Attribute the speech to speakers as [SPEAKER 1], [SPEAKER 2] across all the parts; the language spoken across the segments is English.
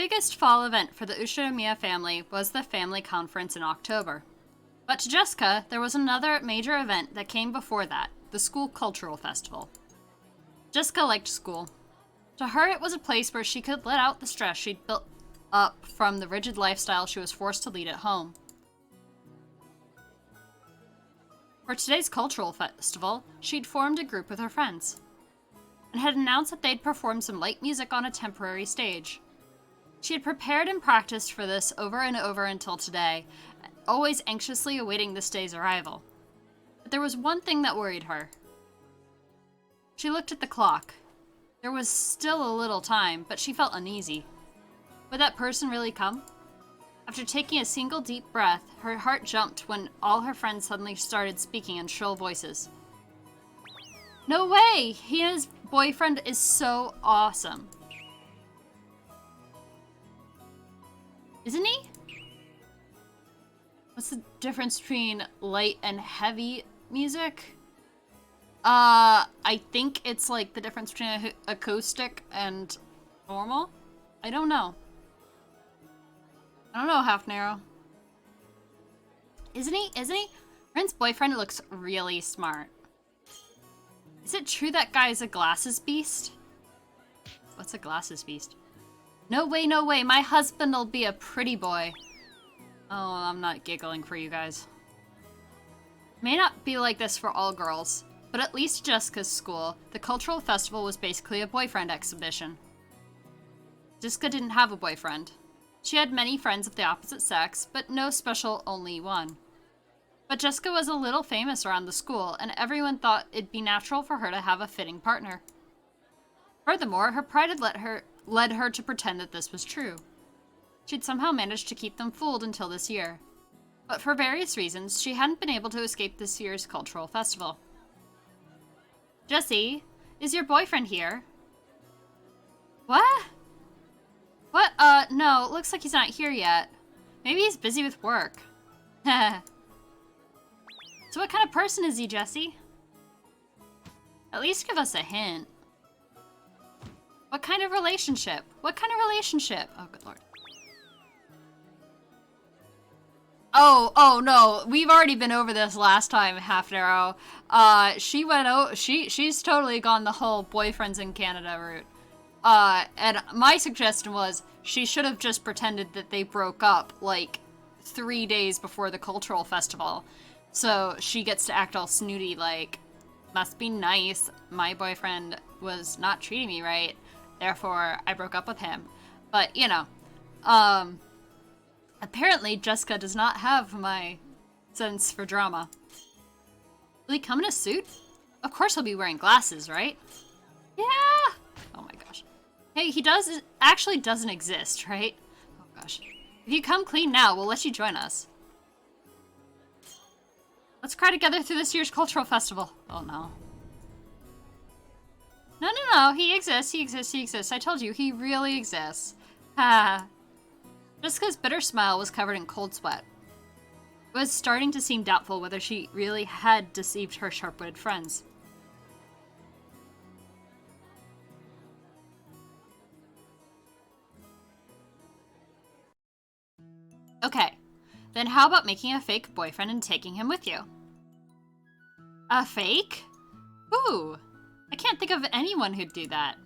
[SPEAKER 1] biggest fall event for the Ushimiya family was the family conference in October. But to Jessica, there was another major event that came before that, the school cultural festival. Jessica liked school. To her, it was a place where she could let out the stress she'd built up from the rigid lifestyle she was forced to lead at home. For today's cultural festival, she'd formed a group with her friends, and had announced that they'd perform some light music on a temporary stage. She had prepared and practiced for this over and over until today, always anxiously awaiting this day's arrival. But there was one thing that worried her. She looked at the clock. There was still a little time, but she felt uneasy. Would that person really come? After taking a single deep breath, her heart jumped when all her friends suddenly started speaking in shrill voices. No way! He and his boyfriend is so awesome. Isn't he? What's the difference between light and heavy music? I think it's like the difference between acoustic and normal. I don't know. I don't know, Half Narrow. Isn't he? Isn't he? Rin's boyfriend looks really smart. Is it true that guy's a glasses beast? What's a glasses beast? No way, no way. My husband'll be a pretty boy. Oh, I'm not giggling for you guys. May not be like this for all girls, but at least Jessica's school, the cultural festival was basically a boyfriend exhibition. Jessica didn't have a boyfriend. She had many friends of the opposite sex, but no special only one. But Jessica was a little famous around the school, and everyone thought it'd be natural for her to have a fitting partner. Furthermore, her pride had led her to pretend that this was true. She'd somehow managed to keep them fooled until this year. But for various reasons, she hadn't been able to escape this year's cultural festival. Jessie, is your boyfriend here? What? What? No, looks like he's not here yet. Maybe he's busy with work. So what kind of person is he, Jessie? At least give us a hint. What kind of relationship? What kind of relationship? Oh, good lord. Oh no, we've already been over this last time, Half Narrow. She's totally gone the whole boyfriends in Canada route. And my suggestion was she should have just pretended that they broke up, like, 3 days before the cultural festival. So she gets to act all snooty, like, must be nice. My boyfriend was not treating me right, therefore I broke up with him. But, you know, apparently Jessica does not have my sense for drama. Will he come in a suit? Of course he'll be wearing glasses, right? Yeah! Oh my gosh. Hey, he actually doesn't exist, right? Oh gosh. If you come clean now, we'll let you join us. Let's cry together through this year's cultural festival. Oh no. No, he exists. I told you, he really exists. Ha. Jessica's bitter smile was covered in cold sweat. It was starting to seem doubtful whether she really had deceived her sharp-witted friends. Okay, then how about making a fake boyfriend and taking him with you? A fake? Ooh, I can't think of anyone who'd do that.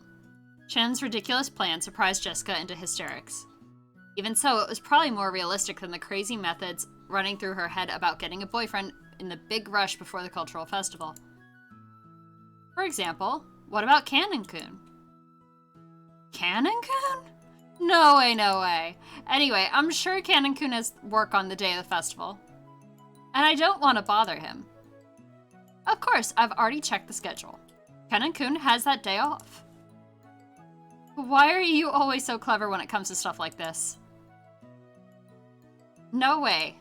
[SPEAKER 1] Shen's ridiculous plan surprised Jessica into hysterics. Even so, it was probably more realistic than the crazy methods running through her head about getting a boyfriend in the big rush before the cultural festival. For example, what about Canon-kun? Canon-kun? No way, no way. Anyway, I'm sure Canon-kun has work on the day of the festival. And I don't want to bother him. Of course, I've already checked the schedule. Canon-kun has that day off. Why are you always so clever when it comes to stuff like this? No way.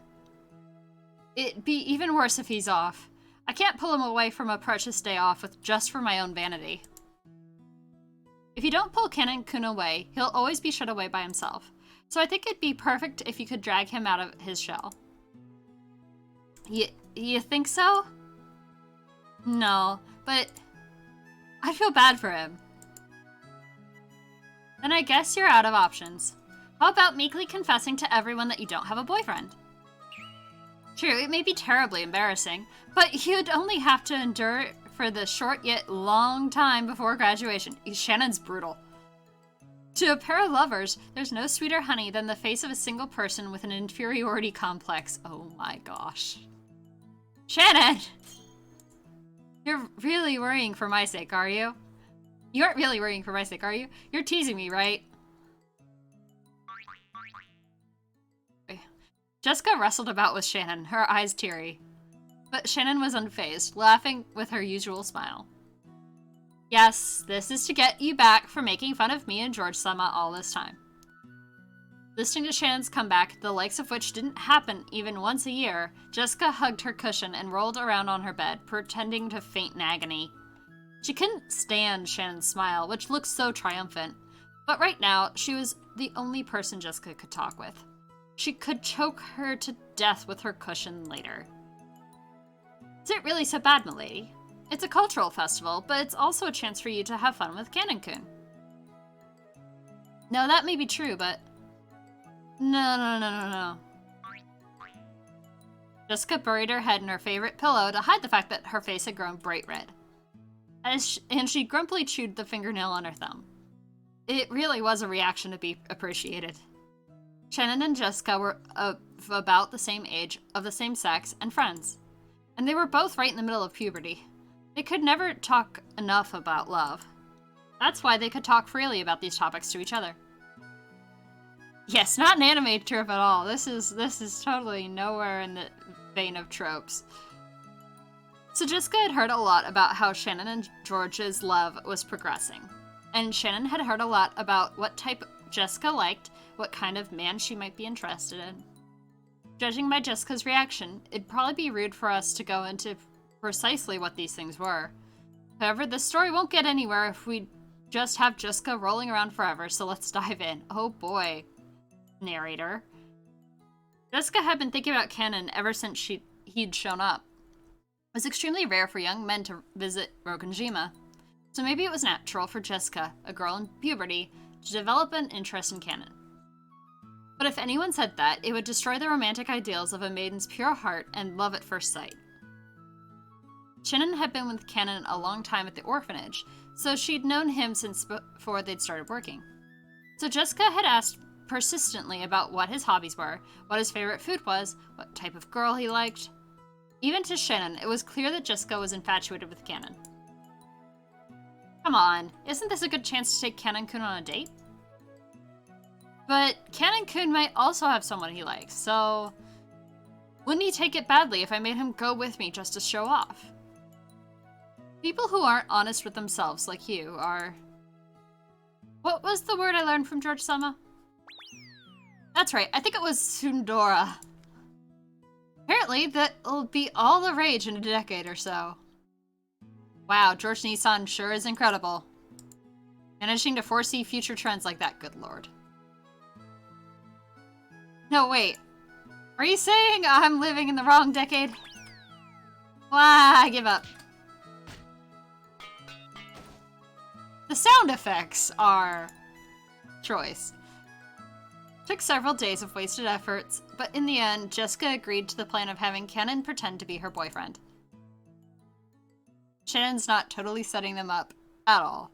[SPEAKER 1] It'd be even worse if he's off. I can't pull him away from a precious day off just for my own vanity. If you don't pull Canon-kun away, he'll always be shut away by himself. So I think it'd be perfect if you could drag him out of his shell. You think so? No, but I feel bad for him. Then I guess you're out of options. How about meekly confessing to everyone that you don't have a boyfriend? True, it may be terribly embarrassing, but you'd only have to endure it for the short yet long time before graduation. Shannon's brutal. To a pair of lovers, there's no sweeter honey than the face of a single person with an inferiority complex. Oh my gosh. Shannon! You're really worrying for my sake, are you? You aren't really worrying for my sake, are you? You're teasing me, right? Jessica wrestled about with Shannon, her eyes teary. But Shannon was unfazed, laughing with her usual smile. Yes, this is to get you back for making fun of me and George-sama all this time. Listening to Shannon's comeback, the likes of which didn't happen even once a year, Jessica hugged her cushion and rolled around on her bed, pretending to faint in agony. She couldn't stand Shannon's smile, which looked so triumphant, but right now, she was the only person Jessica could talk with. She could choke her to death with her cushion later. Is it really so bad, milady? It's a cultural festival, but it's also a chance for you to have fun with Canon-kun. No, that may be true, but... No. Jessica buried her head in her favorite pillow to hide the fact that her face had grown bright red. And she grumpily chewed the fingernail on her thumb. It really was a reaction to be appreciated. Shannon and Jessica were of about the same age, of the same sex, and friends. And they were both right in the middle of puberty. They could never talk enough about love. That's why they could talk freely about these topics to each other. Yes, not an anime trope at all. This is totally nowhere in the vein of tropes. So Jessica had heard a lot about how Shannon and George's love was progressing. And Shannon had heard a lot about what type Jessica liked, what kind of man she might be interested in. Judging by Jessica's reaction, it'd probably be rude for us to go into precisely what these things were. However, this story won't get anywhere if we just have Jessica rolling around forever, so let's dive in. Oh boy. Narrator. Jessica had been thinking about Canon ever since he'd shown up. It was extremely rare for young men to visit Rokunjima, so maybe it was natural for Jessica, a girl in puberty, to develop an interest in Canon. But if anyone said that, it would destroy the romantic ideals of a maiden's pure heart and love at first sight. Shannon had been with Canon a long time at the orphanage, so she'd known him since before they'd started working. So Jessica had asked persistently about what his hobbies were, what his favorite food was, what type of girl he liked. Even to Shannon, it was clear that Jessica was infatuated with Canon. Come on, isn't this a good chance to take Canon-kun on a date? But Canon-kun might also have someone he likes, so... wouldn't he take it badly if I made him go with me just to show off? People who aren't honest with themselves like you are... What was the word I learned from George-sama? That's right, I think it was Sundora. Apparently, that'll be all the rage in a decade or so. Wow, George Nissan sure is incredible. Managing to foresee future trends like that, good lord. No, wait. Are you saying I'm living in the wrong decade? Wah, I give up. The sound effects are... choice. Took several days of wasted efforts, but in the end, Jessica agreed to the plan of having Canon pretend to be her boyfriend. Shannon's not totally setting them up at all.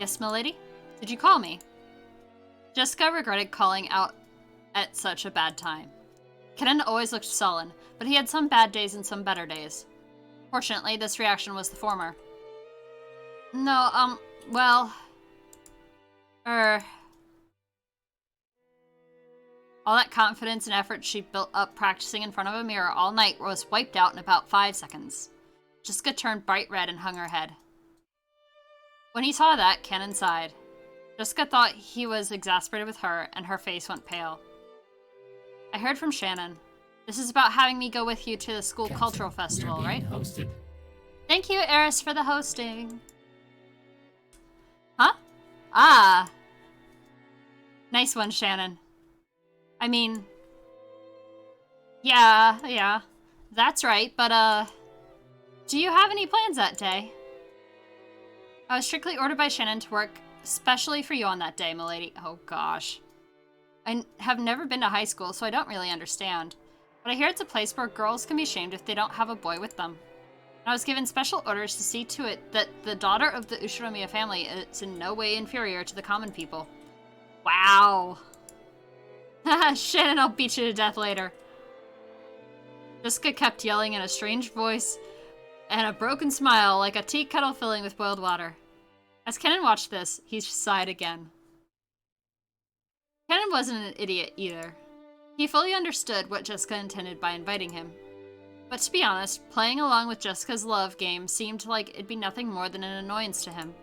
[SPEAKER 1] Yes, milady? Did you call me? Jessica regretted calling out at such a bad time. Canon always looked sullen, but he had some bad days and some better days. Fortunately, this reaction was the former. No, well... All that confidence and effort she built up practicing in front of a mirror all night was wiped out in about 5 seconds. Jessica turned bright red and hung her head. When he saw that, Canon sighed. Jessica thought he was exasperated with her, and her face went pale. I heard from Shannon. This is about having me go with you to the school cultural festival, right?
[SPEAKER 2] Hosted.
[SPEAKER 1] Thank you, Eris, for the hosting. Huh? Ah. Nice one, Shannon. I mean... Yeah. That's right, but, Do you have any plans that day? I was strictly ordered by Shannon to work specially for you on that day, milady. Oh gosh. I have never been to high school, so I don't really understand. But I hear it's a place where girls can be shamed if they don't have a boy with them. And I was given special orders to see to it that the daughter of the Ushiromiya family is in no way inferior to the common people. Wow. Haha, Shannon, I'll beat you to death later. Jessica kept yelling in a strange voice and a broken smile like a tea kettle filling with boiled water. As Kenan watched this, he sighed again. Kenan wasn't an idiot either. He fully understood what Jessica intended by inviting him. But to be honest, playing along with Jessica's love game seemed like it'd be nothing more than an annoyance to him.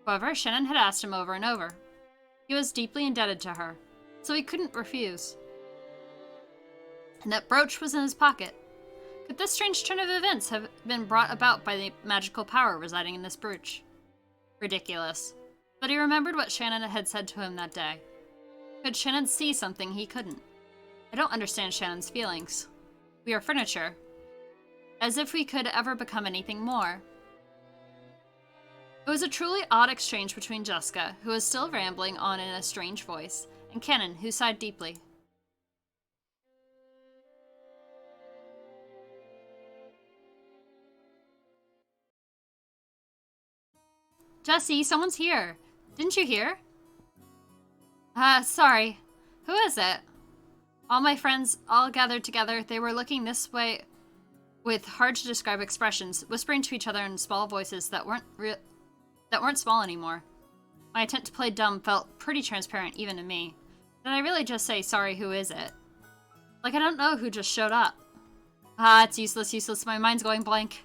[SPEAKER 1] However, Shannon had asked him over and over. He was deeply indebted to her, so he couldn't refuse. And that brooch was in his pocket. Could this strange turn of events have been brought about by the magical power residing in this brooch? Ridiculous. But he remembered what Shannon had said to him that day. Could Shannon see something he couldn't? I don't understand Shannon's feelings. We are furniture. As if we could ever become anything more. It was a truly odd exchange between Jessica, who was still rambling on in a strange voice, and Kenan, who sighed deeply. Jessie, someone's here. Didn't you hear? Sorry. Who is it? All my friends all gathered together. They were looking this way with hard-to-describe expressions, whispering to each other in small voices that weren't small anymore. My attempt to play dumb felt pretty transparent even to me. Did I really just say, sorry, who is it? Like I don't know who just showed up. It's useless. My mind's going blank.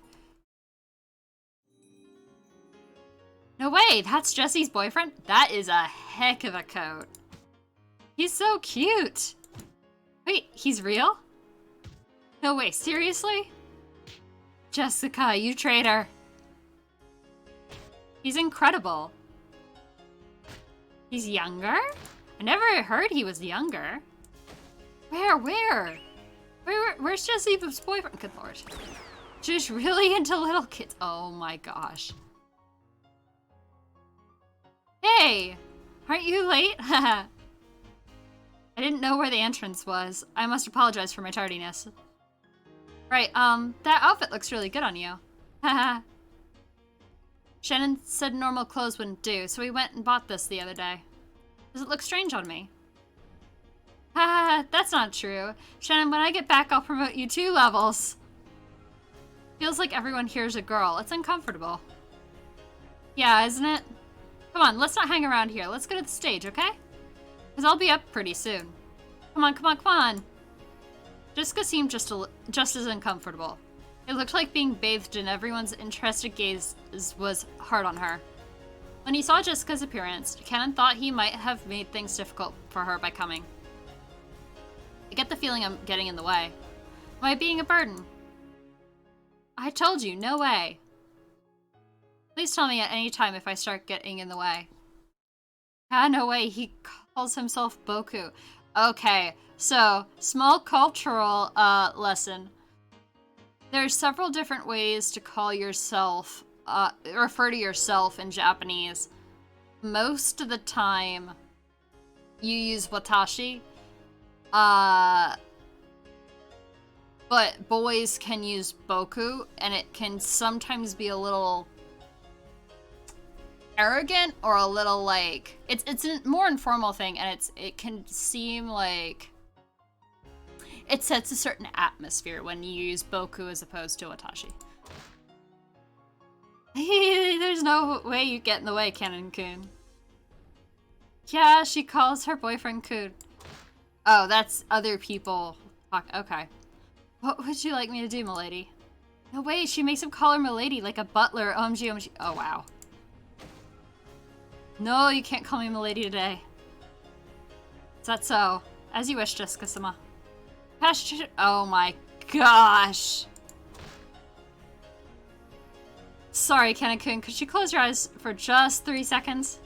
[SPEAKER 1] No way, that's Jessie's boyfriend? That is a heck of a coat. He's so cute. Wait, he's real? No way, seriously? Jessica, you traitor. He's incredible. He's younger? I never heard he was younger. Where's Jessie's boyfriend? Good lord. She's really into little kids. Oh my gosh. Hey! Aren't you late? I didn't know where the entrance was. I must apologize for my tardiness. Right, that outfit looks really good on you. Haha. Shannon said normal clothes wouldn't do, so we went and bought this the other day. Does it look strange on me? Haha, that's not true. Shannon, when I get back, I'll promote you 2 levels. Feels like everyone here's a girl. It's uncomfortable. Yeah, isn't it? Come on, let's not hang around here. Let's go to the stage, okay? Because I'll be up pretty soon. Come on. Jessica seemed just as uncomfortable. It looked like being bathed in everyone's interested gaze was hard on her. When he saw Jessica's appearance, Kenan thought he might have made things difficult for her by coming. I get the feeling I'm getting in the way. Am I being a burden? I told you, no way. Please tell me at any time if I start getting in the way. No way, he calls himself Boku. Okay, so, small cultural lesson. There's several different ways to call yourself, refer to yourself in Japanese. Most of the time, you use watashi. But boys can use boku, and it can sometimes be a little arrogant or a little like it's a more informal thing, and it can seem like it sets a certain atmosphere when you use boku as opposed to watashi. There's no way you get in the way, Kenan-kun. Yeah, she calls her boyfriend kun. Oh, that's other people. Okay. What would you like me to do, milady? No way, she makes him call her milady like a butler. OMG. Oh, wow. No, you can't call me milady today. Is that so? As you wish, Jessica-sama. Oh my gosh. Sorry, Kenan-kun. Could you close your eyes for just 3 seconds?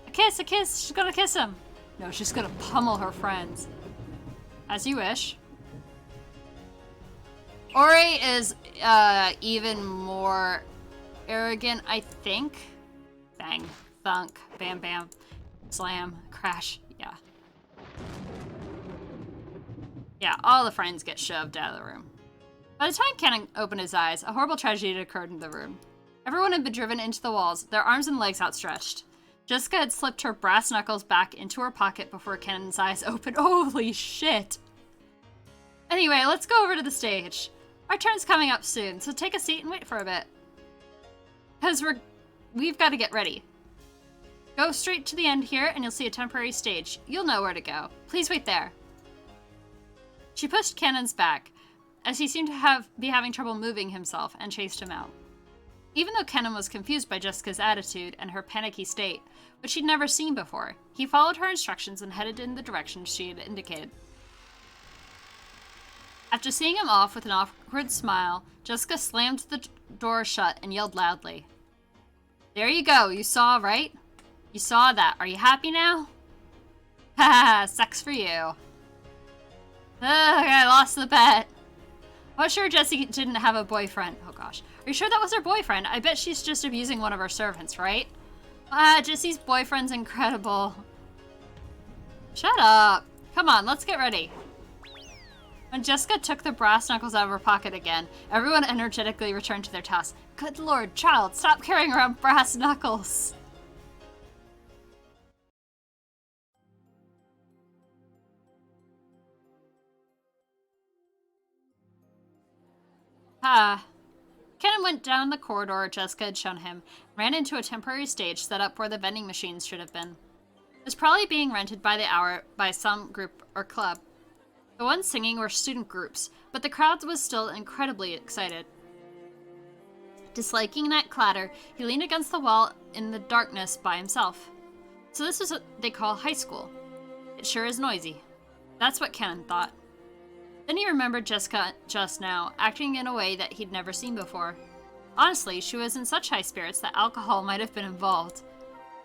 [SPEAKER 1] A kiss! She's gonna kiss him. No, she's gonna pummel her friends. As you wish. Ori is even more arrogant, I think. Bang, thunk, bam, bam, slam, crash. Yeah. Yeah, all the friends get shoved out of the room. By the time Cannon opened his eyes, a horrible tragedy had occurred in the room. Everyone had been driven into the walls, their arms and legs outstretched. Jessica had slipped her brass knuckles back into her pocket before Cannon's eyes opened. Holy shit! Anyway, let's go over to the stage. Our turn's coming up soon, so take a seat and wait for a bit. Because we've got to get ready. Go straight to the end here and you'll see a temporary stage. You'll know where to go. Please wait there. She pushed Cannon's back, as he seemed to be having trouble moving himself, and chased him out. Even though Cannon was confused by Jessica's attitude and her panicky state, which he'd never seen before, he followed her instructions and headed in the direction she had indicated. After seeing him off with an awkward smile, Jessica slammed the door shut and yelled loudly. There you go, you saw, right? You saw that. Are you happy now? Haha, sucks for you. Ugh, I lost the bet. I'm sure Jessie didn't have a boyfriend. Oh gosh. Are you sure that was her boyfriend? I bet she's just abusing one of her servants, right? Jessie's boyfriend's incredible. Shut up. Come on, let's get ready. When Jessica took the brass knuckles out of her pocket again, everyone energetically returned to their tasks. Good lord, child, stop carrying around brass knuckles. Cannon went down the corridor Jessica had shown him, and ran into a temporary stage set up where the vending machines should have been. It was probably being rented by the hour by some group or club. The ones singing were student groups, but the crowd was still incredibly excited. Disliking that clatter, he leaned against the wall in the darkness by himself. So this is what they call high school. It sure is noisy. That's what Cannon thought. Then he remembered Jessica just now, acting in a way that he'd never seen before. Honestly, she was in such high spirits that alcohol might have been involved.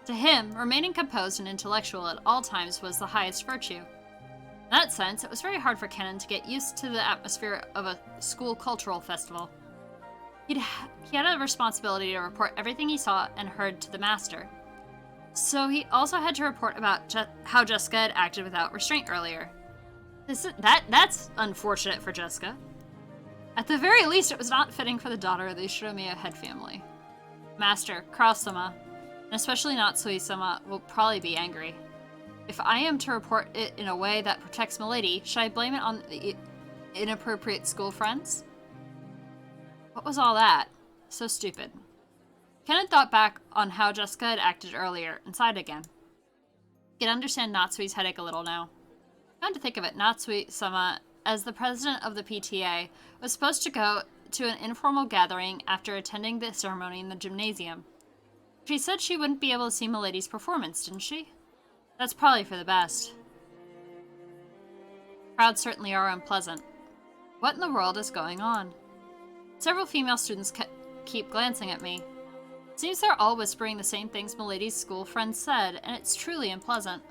[SPEAKER 1] To him, remaining composed and intellectual at all times was the highest virtue. In that sense, it was very hard for Cannon to get used to the atmosphere of a school cultural festival. He had a responsibility to report everything he saw and heard to the master. So he also had to report about how Jessica had acted without restraint earlier. That's unfortunate for Jessica. At the very least, it was not fitting for the daughter of the Shiromiya head family. Master, Karl-sama, and especially Natsui-sama, will probably be angry. If I am to report it in a way that protects Milady, should I blame it on the inappropriate school friends? What was all that? So stupid. Ken thought back on how Jessica had acted earlier and sighed again. He could understand Natsui's headache a little now. Come to think of it, Natsui-sama, as the president of the PTA, was supposed to go to an informal gathering after attending the ceremony in the gymnasium. She said she wouldn't be able to see Milady's performance, didn't she? That's probably for the best. Crowds certainly are unpleasant. What in the world is going on? Several female students keep glancing at me. It seems they're all whispering the same things Milady's school friends said, and it's truly unpleasant.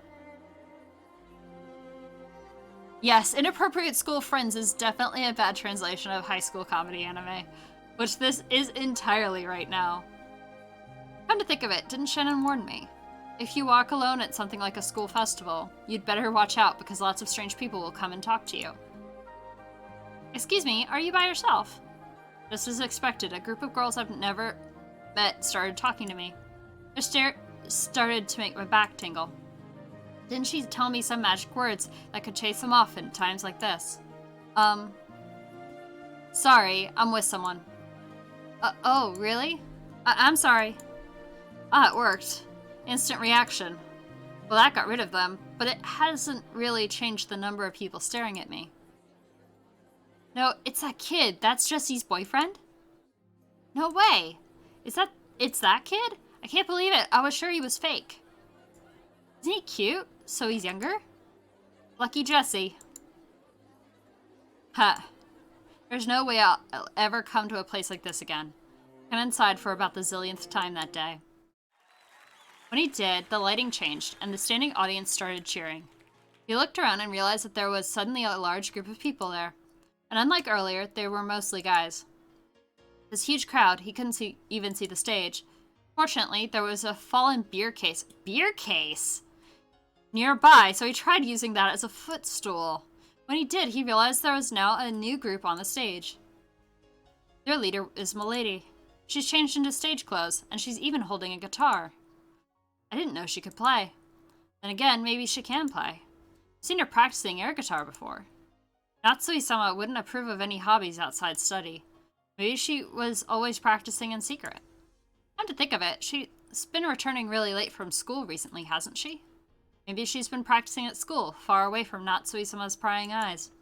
[SPEAKER 1] Yes, inappropriate school friends is definitely a bad translation of high school comedy anime, which this is entirely right now. Come to think of it, didn't Shannon warn me? If you walk alone at something like a school festival, you'd better watch out because lots of strange people will come and talk to you. Excuse me, are you by yourself? Just as expected, a group of girls I've never met started talking to me. Their stare started to make my back tingle. Didn't she tell me some magic words that could chase them off in times like this? Sorry, I'm with someone. Oh, really? I'm sorry. It worked. Instant reaction. Well, that got rid of them, but it hasn't really changed the number of people staring at me. No, it's that kid. That's Jesse's boyfriend? No way. It's that kid? I can't believe it. I was sure he was fake. Isn't he cute? So he's younger? Lucky Jesse. There's no way I'll ever come to a place like this again. I'm inside for about the zillionth time that day. When he did, the lighting changed, and the standing audience started cheering. He looked around and realized that there was suddenly a large group of people there. And unlike earlier, they were mostly guys. This huge crowd, he couldn't even see the stage. Fortunately, there was a fallen beer case. Beer case? Nearby, so he tried using that as a footstool. When he did, he realized there was now a new group on the stage. Their leader is Milady. She's changed into stage clothes, and she's even holding a guitar. I didn't know she could play. Then again, maybe she can play. I've seen her practicing air guitar before. Natsui-sama wouldn't approve of any hobbies outside study. Maybe she was always practicing in secret. Come to think of it, she's been returning really late from school recently, hasn't she? Maybe she's been practicing at school, far away from Natsui-sama's prying eyes.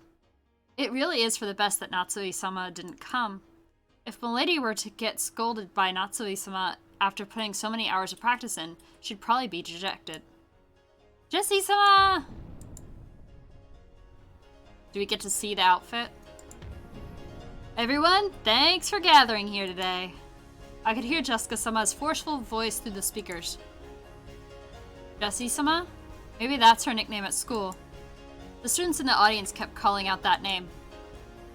[SPEAKER 1] It really is for the best that Natsui-sama didn't come. If Milady were to get scolded by Natsui-sama after putting so many hours of practice in, she'd probably be dejected. Jessie-sama! Do we get to see the outfit? Everyone, thanks for gathering here today. I could hear Jessica-sama's forceful voice through the speakers. Jessie-sama? Maybe that's her nickname at school. The students in the audience kept calling out that name.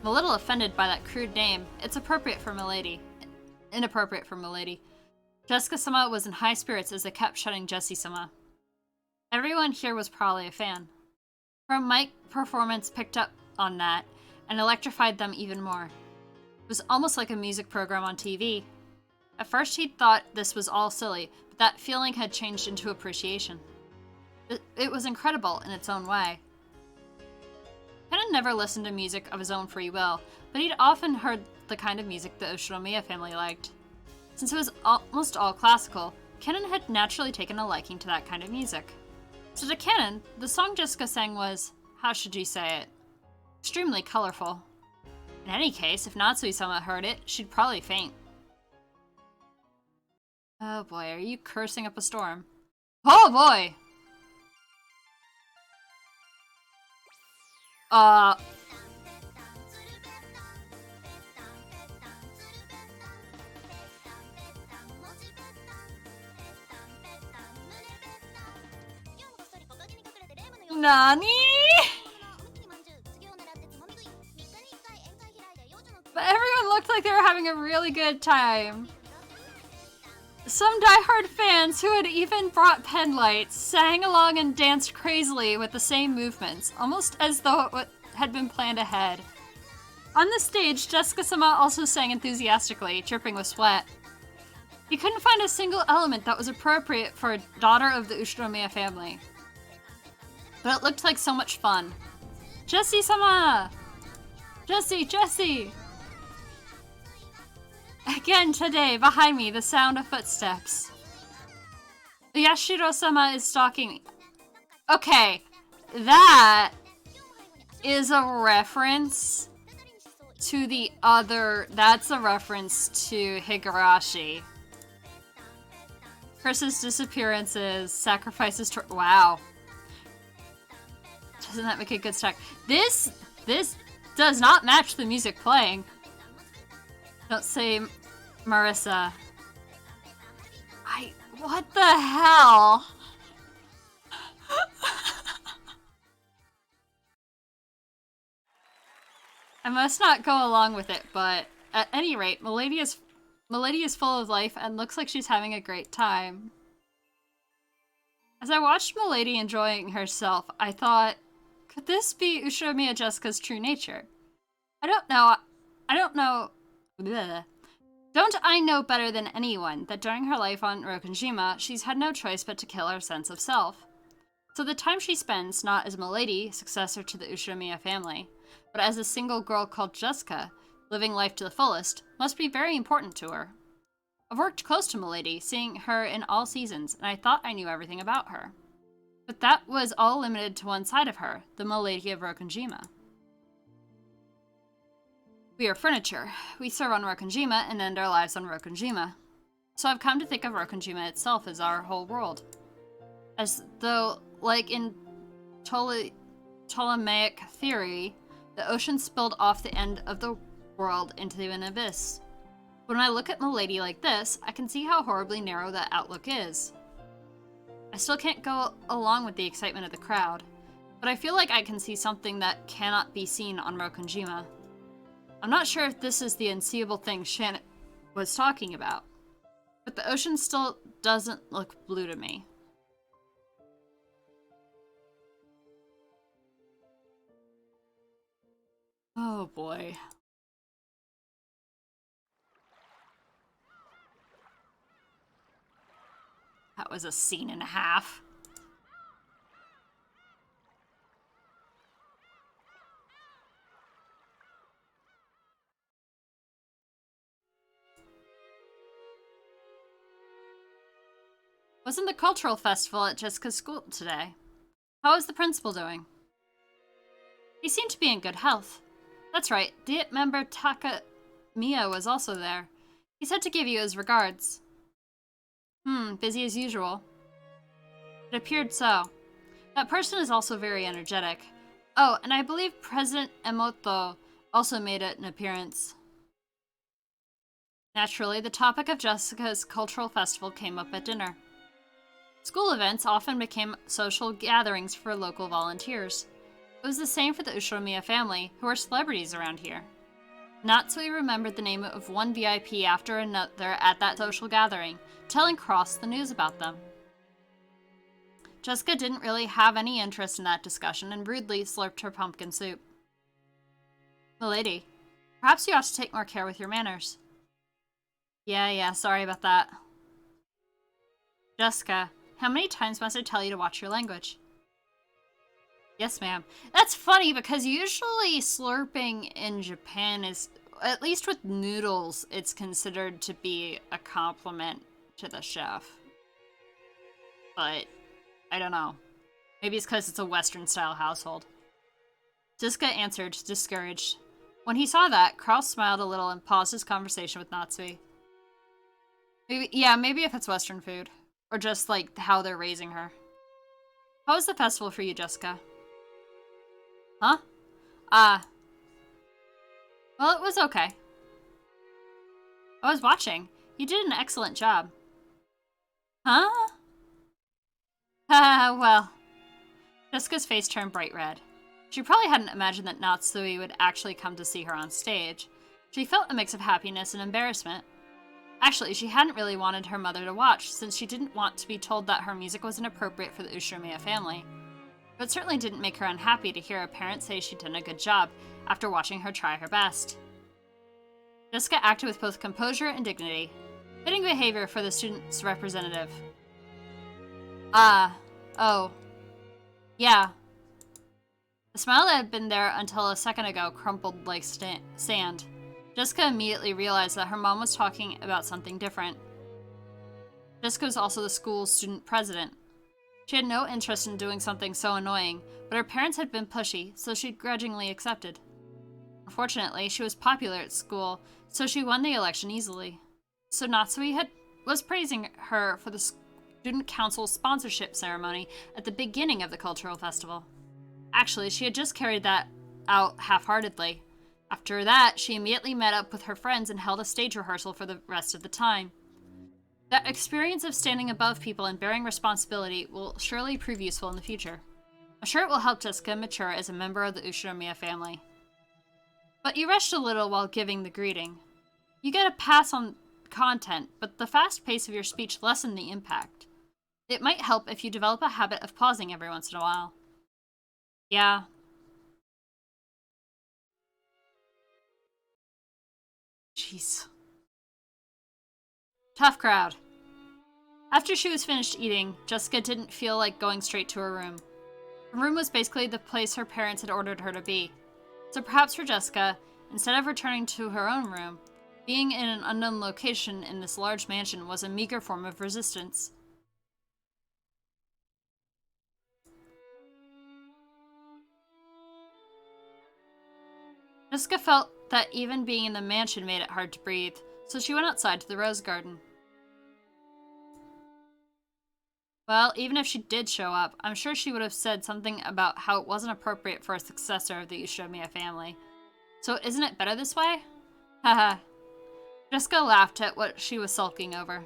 [SPEAKER 1] I'm a little offended by that crude name. It's appropriate for Milady. Inappropriate for Milady. Jessica-sama was in high spirits as they kept shouting Jessie-sama. Everyone here was probably a fan. Her mic performance picked up on that and electrified them even more. It was almost like a music program on TV. At first he'd thought this was all silly, but that feeling had changed into appreciation. It was incredible in its own way. Kenan never listened to music of his own free will, but he'd often heard the kind of music the Ushinomiya family liked. Since it was almost all classical, Kenan had naturally taken a liking to that kind of music. So to Kenan, the song Jessica sang was, how should you say it, extremely colorful. In any case, if Natsui-sama heard it, she'd probably faint. Oh boy, are you cursing up a storm? Oh boy! Nani? But everyone looked like they were having a really good time. Some diehard fans who had even brought pen lights sang along and danced crazily with the same movements, almost as though it had been planned ahead. On the stage, Jessica-sama also sang enthusiastically, dripping with sweat. He couldn't find a single element that was appropriate for a daughter of the Ushinomiya family. But it looked like so much fun. Jessie-sama! Jessie! Again today, behind me, the sound of footsteps. Yashiro-sama is stalking me. Okay, that is a reference to the other... That's a reference to Higurashi. Chris's disappearances, sacrifices to... Wow. Doesn't that make a good stack? This does not match the music playing. Don't say Marissa. What the hell? I must not go along with it, but at any rate, Milady is full of life and looks like she's having a great time. As I watched Milady enjoying herself, I thought, could this be Ushinomiya Jessica's true nature? I don't know. Bleh. Don't I know better than anyone that during her life on Rokunjima, she's had no choice but to kill her sense of self. So the time she spends, not as Milady, successor to the Ushinomiya family, but as a single girl called Jessica, living life to the fullest, must be very important to her. I've worked close to Milady, seeing her in all seasons, and I thought I knew everything about her. But that was all limited to one side of her, the Milady of Rokunjima. We are furniture. We serve on Rokunjima and end our lives on Rokunjima. So I've come to think of Rokunjima itself as our whole world. As though, like in Ptolemaic theory, the ocean spilled off the end of the world into an abyss. When I look at Milady like this, I can see how horribly narrow that outlook is. I still can't go along with the excitement of the crowd, but I feel like I can see something that cannot be seen on Rokunjima. I'm not sure if this is the unseeable thing Shannon was talking about, but the ocean still doesn't look blue to me. Oh boy. That was a scene and a half. Wasn't the cultural festival at Jessica's school today? How is the principal doing? He seemed to be in good health. That's right, Diet member Takamiya was also there. He said to give you his regards. Busy as usual. It appeared so. That person is also very energetic. Oh, and I believe President Emoto also made an appearance. Naturally, the topic of Jessica's cultural festival came up at dinner. School events often became social gatherings for local volunteers. It was the same for the Ushiromiya family, who are celebrities around here. Natsui remembered the name of one VIP after another at that social gathering, telling Cross the news about them. Jessica didn't really have any interest in that discussion and rudely slurped her pumpkin soup. Milady, perhaps you ought to take more care with your manners. Yeah, sorry about that. Jessica, how many times must I tell you to watch your language? Yes, ma'am. That's funny because usually slurping in Japan is, at least with noodles, it's considered to be a compliment to the chef. But I don't know. Maybe it's because it's a Western-style household. Jessica answered, discouraged. When he saw that, Kraus smiled a little and paused his conversation with Natsui. Maybe if it's Western food. Or just, like, how they're raising her. How was the festival for you, Jessica? Huh? Well, it was okay. I was watching. You did an excellent job. Huh? Well. Jessica's face turned bright red. She probably hadn't imagined that Natsui would actually come to see her on stage. She felt a mix of happiness and embarrassment. Actually, she hadn't really wanted her mother to watch, since she didn't want to be told that her music was inappropriate for the Ushiromiya family. But it certainly didn't make her unhappy to hear a parent say she'd done a good job after watching her try her best. Jessica acted with both composure and dignity, fitting behavior for the student's representative. Oh. Yeah. The smile that had been there until a second ago crumpled like sand. Jessica immediately realized that her mom was talking about something different. Jessica was also the school's student president. She had no interest in doing something so annoying, but her parents had been pushy, so she grudgingly accepted. Unfortunately, she was popular at school, so she won the election easily. So Natsui was praising her for the student council sponsorship ceremony at the beginning of the cultural festival. Actually, she had just carried that out half-heartedly. After that, she immediately met up with her friends and held a stage rehearsal for the rest of the time. That experience of standing above people and bearing responsibility will surely prove useful in the future. I'm sure it will help Jessica mature as a member of the Ushiromiya family. But you rushed a little while giving the greeting. You get a pass on content, but the fast pace of your speech lessened the impact. It might help if you develop a habit of pausing every once in a while. Yeah. Jeez. Tough crowd. After she was finished eating, Jessica didn't feel like going straight to her room. Her room was basically the place her parents had ordered her to be. So perhaps for Jessica, instead of returning to her own room, being in an unknown location in this large mansion was a meager form of resistance. Jessica felt that even being in the mansion made it hard to breathe, so she went outside to the rose garden. Well, even if she did show up, I'm sure she would have said something about how it wasn't appropriate for a successor of the Ushiromiya family. So isn't it better this way? Haha. Jessica laughed at what she was sulking over.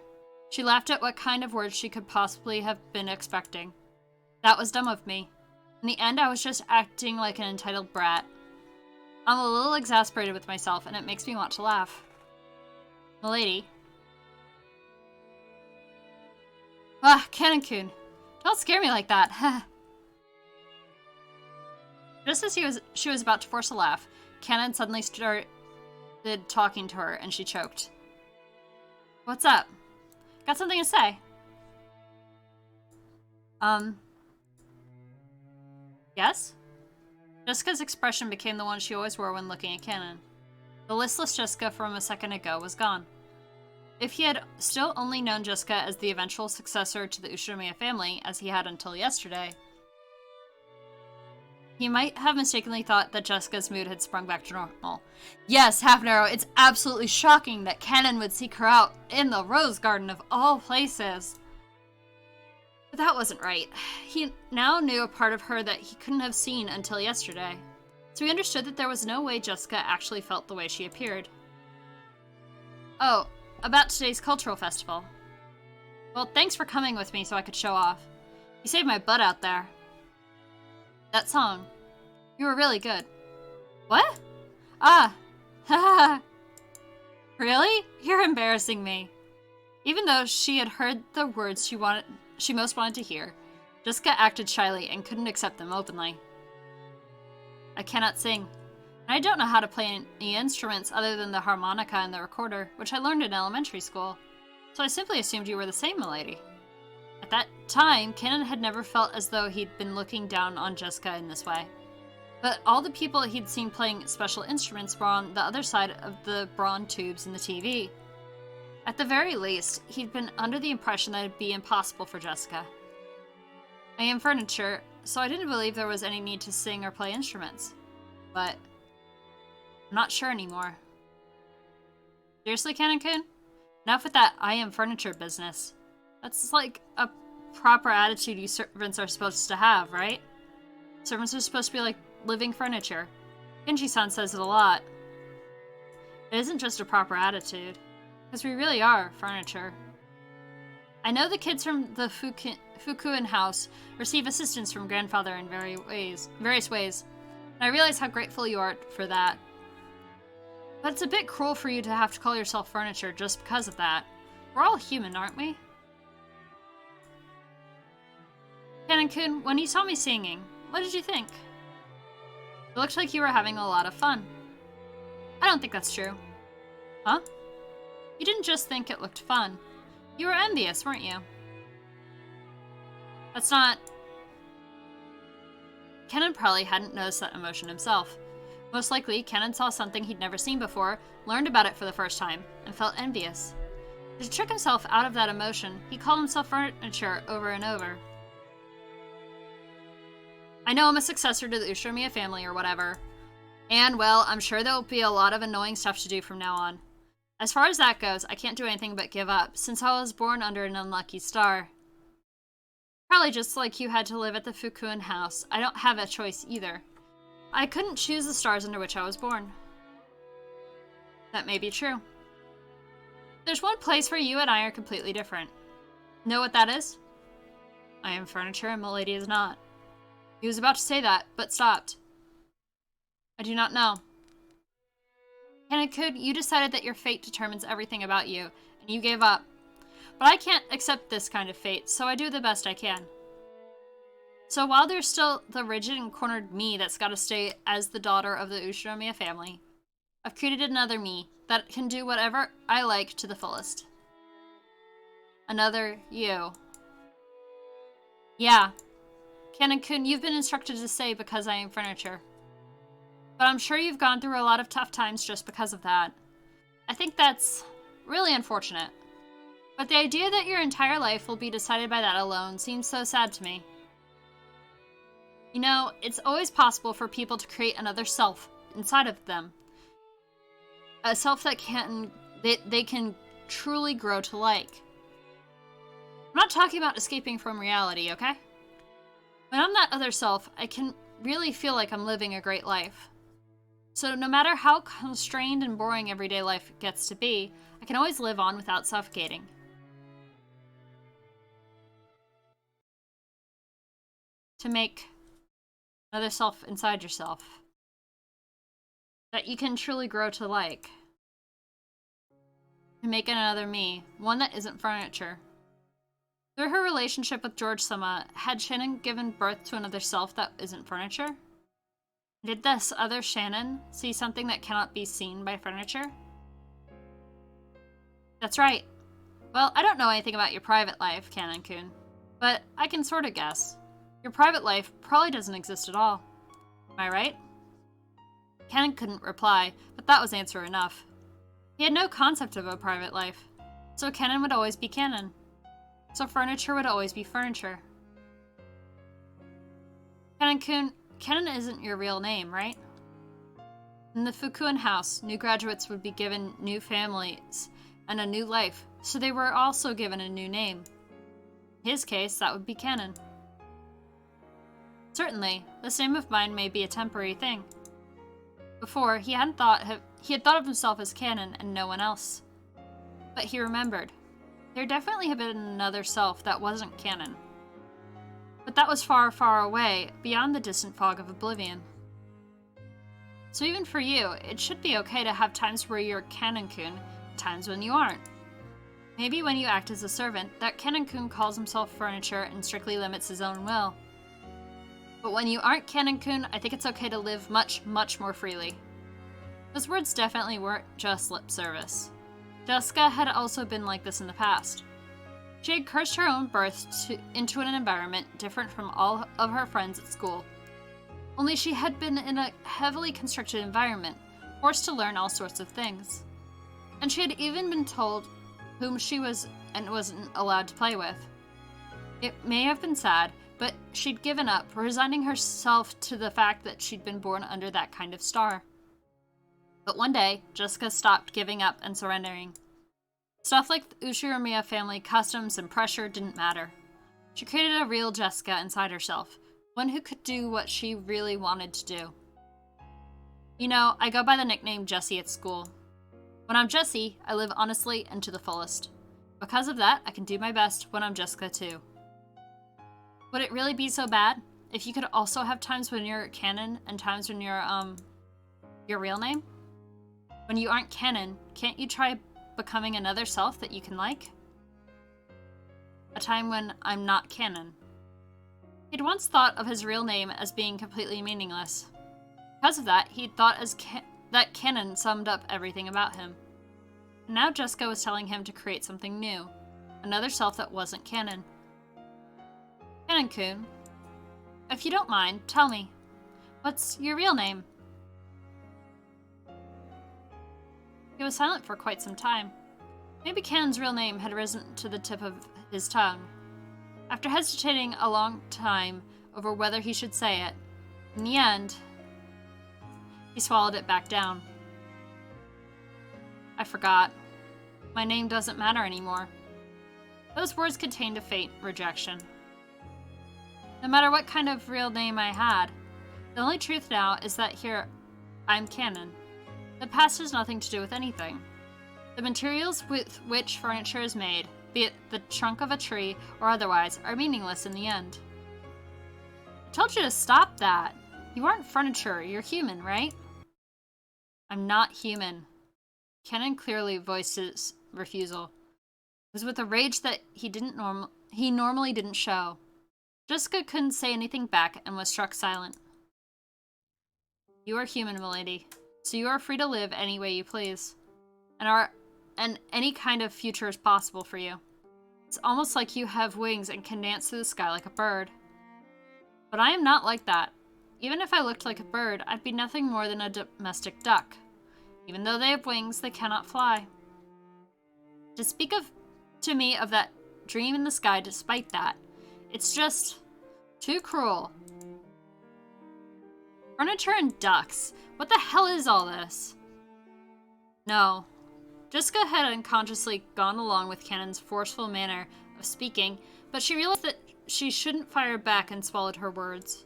[SPEAKER 1] She laughed at what kind of words she could possibly have been expecting. That was dumb of me. In the end, I was just acting like an entitled brat. I'm a little exasperated with myself, and it makes me want to laugh. Milady. Ah, Canon-kun. Don't scare me like that. Just as she was about to force a laugh, Canon suddenly started talking to her, and she choked. What's up? Got something to say? Yes? Jessica's expression became the one she always wore when looking at Canon. The listless Jessica from a second ago was gone. If he had still only known Jessica as the eventual successor to the Ushimiya family, as he had until yesterday, he might have mistakenly thought that Jessica's mood had sprung back to normal. Yes, Half Narrow, it's absolutely shocking that Canon would seek her out in the Rose Garden of all places. But that wasn't right. He now knew a part of her that he couldn't have seen until yesterday. So he understood that there was no way Jessica actually felt the way she appeared. Oh, about today's cultural festival. Well, thanks for coming with me so I could show off. You saved my butt out there. That song. You were really good. What? Ah. Haha. Really? You're embarrassing me. Even though she had heard the words she most wanted to hear, Jessica acted shyly and couldn't accept them openly. I cannot sing. And I don't know how to play any instruments other than the harmonica and the recorder, which I learned in elementary school. So I simply assumed you were the same, milady. At that time, Canon had never felt as though he'd been looking down on Jessica in this way. But all the people he'd seen playing special instruments were on the other side of the brawn tubes in the TV. At the very least, he'd been under the impression that it'd be impossible for Jessica. I am furniture, so I didn't believe there was any need to sing or play instruments. But I'm not sure anymore. Seriously, Canon-kun? Enough with that I am furniture business. That's like a proper attitude you servants are supposed to have, right? Servants are supposed to be like living furniture. Genji-san says it a lot. It isn't just a proper attitude, because we really are furniture. I know the kids from the Fukuen house receive assistance from grandfather in various ways, and I realize how grateful you are for that. But it's a bit cruel for you to have to call yourself furniture just because of that. We're all human, aren't we? Canon-kun, when you saw me singing, what did you think? It looked like you were having a lot of fun. I don't think that's true. Huh? You didn't just think it looked fun. You were envious, weren't you? That's not... Canon probably hadn't noticed that emotion himself. Most likely, Canon saw something he'd never seen before, learned about it for the first time, and felt envious. To trick himself out of that emotion, he called himself furniture over and over. I know I'm a successor to the Ushimiya family or whatever. And, well, I'm sure there'll be a lot of annoying stuff to do from now on. As far as that goes, I can't do anything but give up, since I was born under an unlucky star. Probably just like you had to live at the Fukuen house, I don't have a choice either. I couldn't choose the stars under which I was born. That may be true. There's one place where you and I are completely different. Know what that is? I am furniture and milady is not. He was about to say that, but stopped. I do not know. Canon-kun, you decided that your fate determines everything about you, and you gave up. But I can't accept this kind of fate, so I do the best I can. So while there's still the rigid and cornered me that's gotta stay as the daughter of the Ushimiya family, I've created another me that can do whatever I like to the fullest. Another you. Yeah. Canon-kun, you've been instructed to say because I am furniture. But I'm sure you've gone through a lot of tough times just because of that. I think that's really unfortunate. But the idea that your entire life will be decided by that alone seems so sad to me. You know, it's always possible for people to create another self inside of them. A self that they can truly grow to like. I'm not talking about escaping from reality, okay? When I'm that other self, I can really feel like I'm living a great life. So no matter how constrained and boring everyday life gets to be, I can always live on without suffocating. To make another self inside yourself. that you can truly grow to like. To make another me, one that isn't furniture. Through her relationship with George Sama, had Shannon given birth to another self that isn't furniture? Did this other Shannon see something that cannot be seen by furniture? That's right. Well, I don't know anything about your private life, Canon-kun, but I can sort of guess. Your private life probably doesn't exist at all. Am I right? Canon couldn't reply, but that was answer enough. He had no concept of a private life, so Canon would always be Canon. So furniture would always be furniture. Canon-kun, Canon isn't your real name, right? In the Fukuen house, new graduates would be given new families and a new life, so they were also given a new name. In his case, that would be Canon. Certainly, this name of mine may be a temporary thing. Before, he had thought of himself as Canon and no one else. But he remembered. There definitely had been another self that wasn't Canon. But that was far, far away, beyond the distant fog of oblivion. So even for you, it should be okay to have times where you're Canon-kun, times when you aren't. Maybe when you act as a servant, that Canon-kun calls himself furniture and strictly limits his own will. But when you aren't Canon-kun, I think it's okay to live much, much more freely. Those words definitely weren't just lip service. Jessica had also been like this in the past. She had cursed her own birth into an environment different from all of her friends at school. Only she had been in a heavily constricted environment, forced to learn all sorts of things. And she had even been told whom she was and wasn't allowed to play with. It may have been sad, but she'd given up, resigning herself to the fact that she'd been born under that kind of star. But one day, Jessica stopped giving up and surrendering. Stuff like the Ushiramiya family customs and pressure didn't matter. She created a real Jessica inside herself, one who could do what she really wanted to do. You know, I go by the nickname Jessie at school. When I'm Jessie, I live honestly and to the fullest. Because of that, I can do my best when I'm Jessica too. Would it really be so bad if you could also have times when you're Canon and times when you're, your real name? When you aren't Canon, can't you try becoming another self that you can like? A time when I'm not Canon. He'd once thought of his real name as being completely meaningless. Because of that, he'd thought that Canon summed up everything about him. And now Jessica was telling him to create something new, another self that wasn't Canon. Canon-kun, if you don't mind, tell me, what's your real name? He was silent for quite some time. Maybe Canon's real name had risen to the tip of his tongue. After hesitating a long time over whether he should say it, in the end, he swallowed it back down. I forgot. My name doesn't matter anymore. Those words contained a faint rejection. No matter what kind of real name I had, the only truth now is that here, I'm Canon. The past has nothing to do with anything. The materials with which furniture is made, be it the trunk of a tree or otherwise, are meaningless in the end. I told you to stop that. You aren't furniture, you're human, right? I'm not human. Canon clearly voiced his refusal. It was with a rage that he normally didn't show. Jessica couldn't say anything back and was struck silent. You are human, milady, so you are free to live any way you please. And any kind of future is possible for you. It's almost like you have wings and can dance through the sky like a bird. But I am not like that. Even if I looked like a bird, I'd be nothing more than a domestic duck. Even though they have wings, they cannot fly. To speak to me of that dream in the sky despite that, it's just too cruel. Furniture and ducks. What the hell is all this? No. Jessica had unconsciously gone along with Canon's forceful manner of speaking, but she realized that she shouldn't fire back and swallowed her words.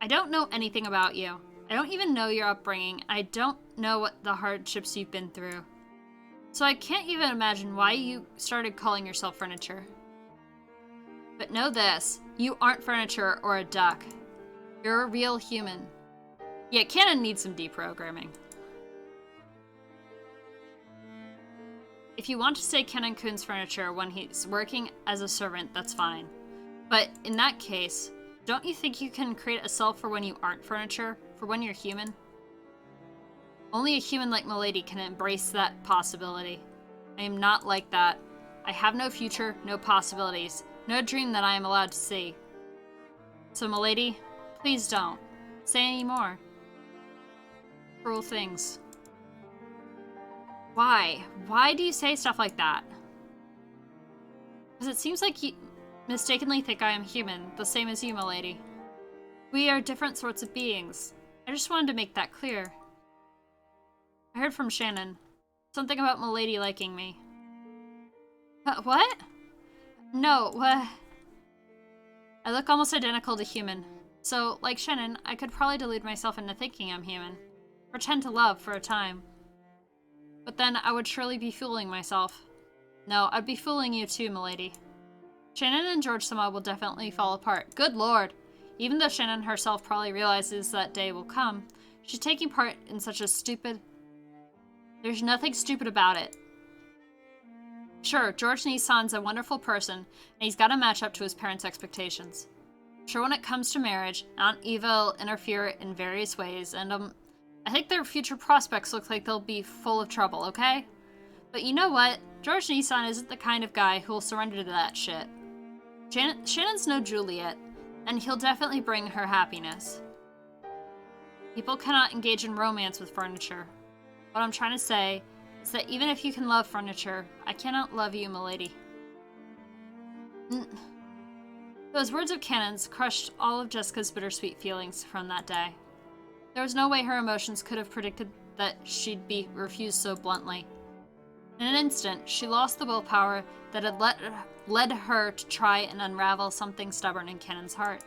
[SPEAKER 1] I don't know anything about you. I don't even know your upbringing. I don't know what the hardships you've been through. So I can't even imagine why you started calling yourself furniture. But know this, you aren't furniture or a duck. You're a real human. Yeah, Canon needs some deprogramming. If you want to say Canon-kun's furniture when he's working as a servant, that's fine. But in that case, don't you think you can create a self for when you aren't furniture? For when you're human? Only a human like Milady can embrace that possibility. I am not like that. I have no future, no possibilities, no dream that I am allowed to see. So, Milady, please don't say any more cruel things. Why? Why do you say stuff like that? Because it seems like you mistakenly think I am human, the same as you, Milady. We are different sorts of beings. I just wanted to make that clear. I heard from Shannon. Something about Milady liking me. What? No, what? I look almost identical to human. So, like Shannon, I could probably delude myself into thinking I'm human. Pretend to love for a time. But then I would surely be fooling myself. No, I'd be fooling you too, Milady. Shannon and George Sama will definitely fall apart. Good lord! Even though Shannon herself probably realizes that day will come, she's taking part in such a stupid... There's nothing stupid about it. Sure, George Nissan's a wonderful person, and he's got to match up to his parents' expectations. Sure, when it comes to marriage, Aunt Eva will interfere in various ways, and I think their future prospects look like they'll be full of trouble, okay? But you know what? George Nissan isn't the kind of guy who'll surrender to that shit. Shannon's no Juliet, and he'll definitely bring her happiness. People cannot engage in romance with furniture. What I'm trying to say is that even if you can love furniture, I cannot love you, Milady. Those words of Cannon's crushed all of Jessica's bittersweet feelings from that day. There was no way her emotions could have predicted that she'd be refused so bluntly. In an instant, she lost the willpower that had led her to try and unravel something stubborn in Cannon's heart.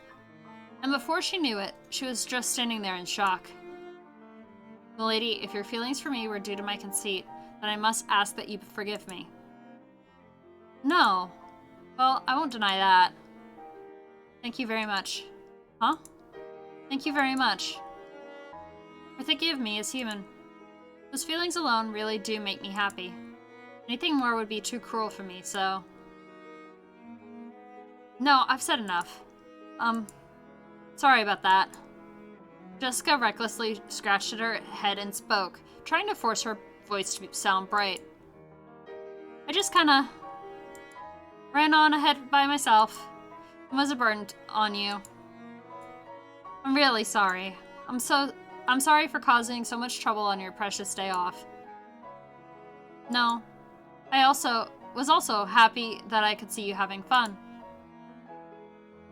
[SPEAKER 1] And before she knew it, she was just standing there in shock. Milady, if your feelings for me were due to my conceit, then I must ask that you forgive me. No. Well, I won't deny that. Thank you very much. Huh? Thank you very much. For thinking of me as human. Those feelings alone really do make me happy. Anything more would be too cruel for me, so... No, I've said enough. Sorry about that. Jessica recklessly scratched at her head and spoke, trying to force her voice to sound bright. I just kinda ran on ahead by myself and was a burden on you. I'm really sorry. I'm sorry for causing so much trouble on your precious day off. No, I was also happy that I could see you having fun.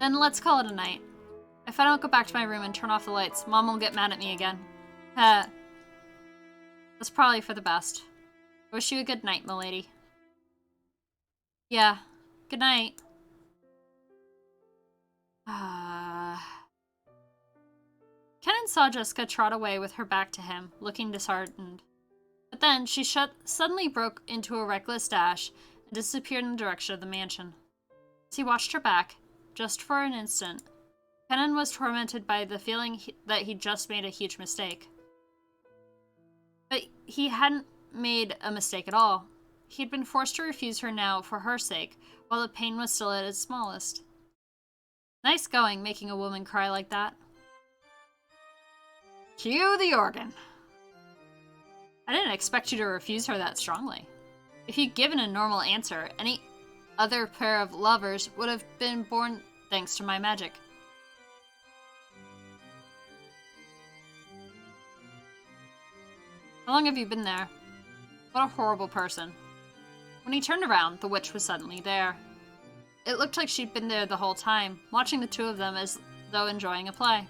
[SPEAKER 1] Then let's call it a night. If I don't go back to my room and turn off the lights, Mom will get mad at me again. That's probably for the best. I wish you a good night, Milady. Yeah, good night. Kenan saw Jessica trot away with her back to him, looking disheartened. But then she suddenly broke into a reckless dash and disappeared in the direction of the mansion. As he watched her back, just for an instant, Kenan was tormented by the feeling that he'd just made a huge mistake. But he hadn't made a mistake at all. He'd been forced to refuse her now for her sake, while the pain was still at its smallest. Nice going, making a woman cry like that. Cue the organ. I didn't expect you to refuse her that strongly. If you'd given a normal answer, any other pair of lovers would have been born thanks to my magic. How long have you been there? What a horrible person. When he turned around, the witch was suddenly there. It looked like she'd been there the whole time, watching the two of them as though enjoying a play.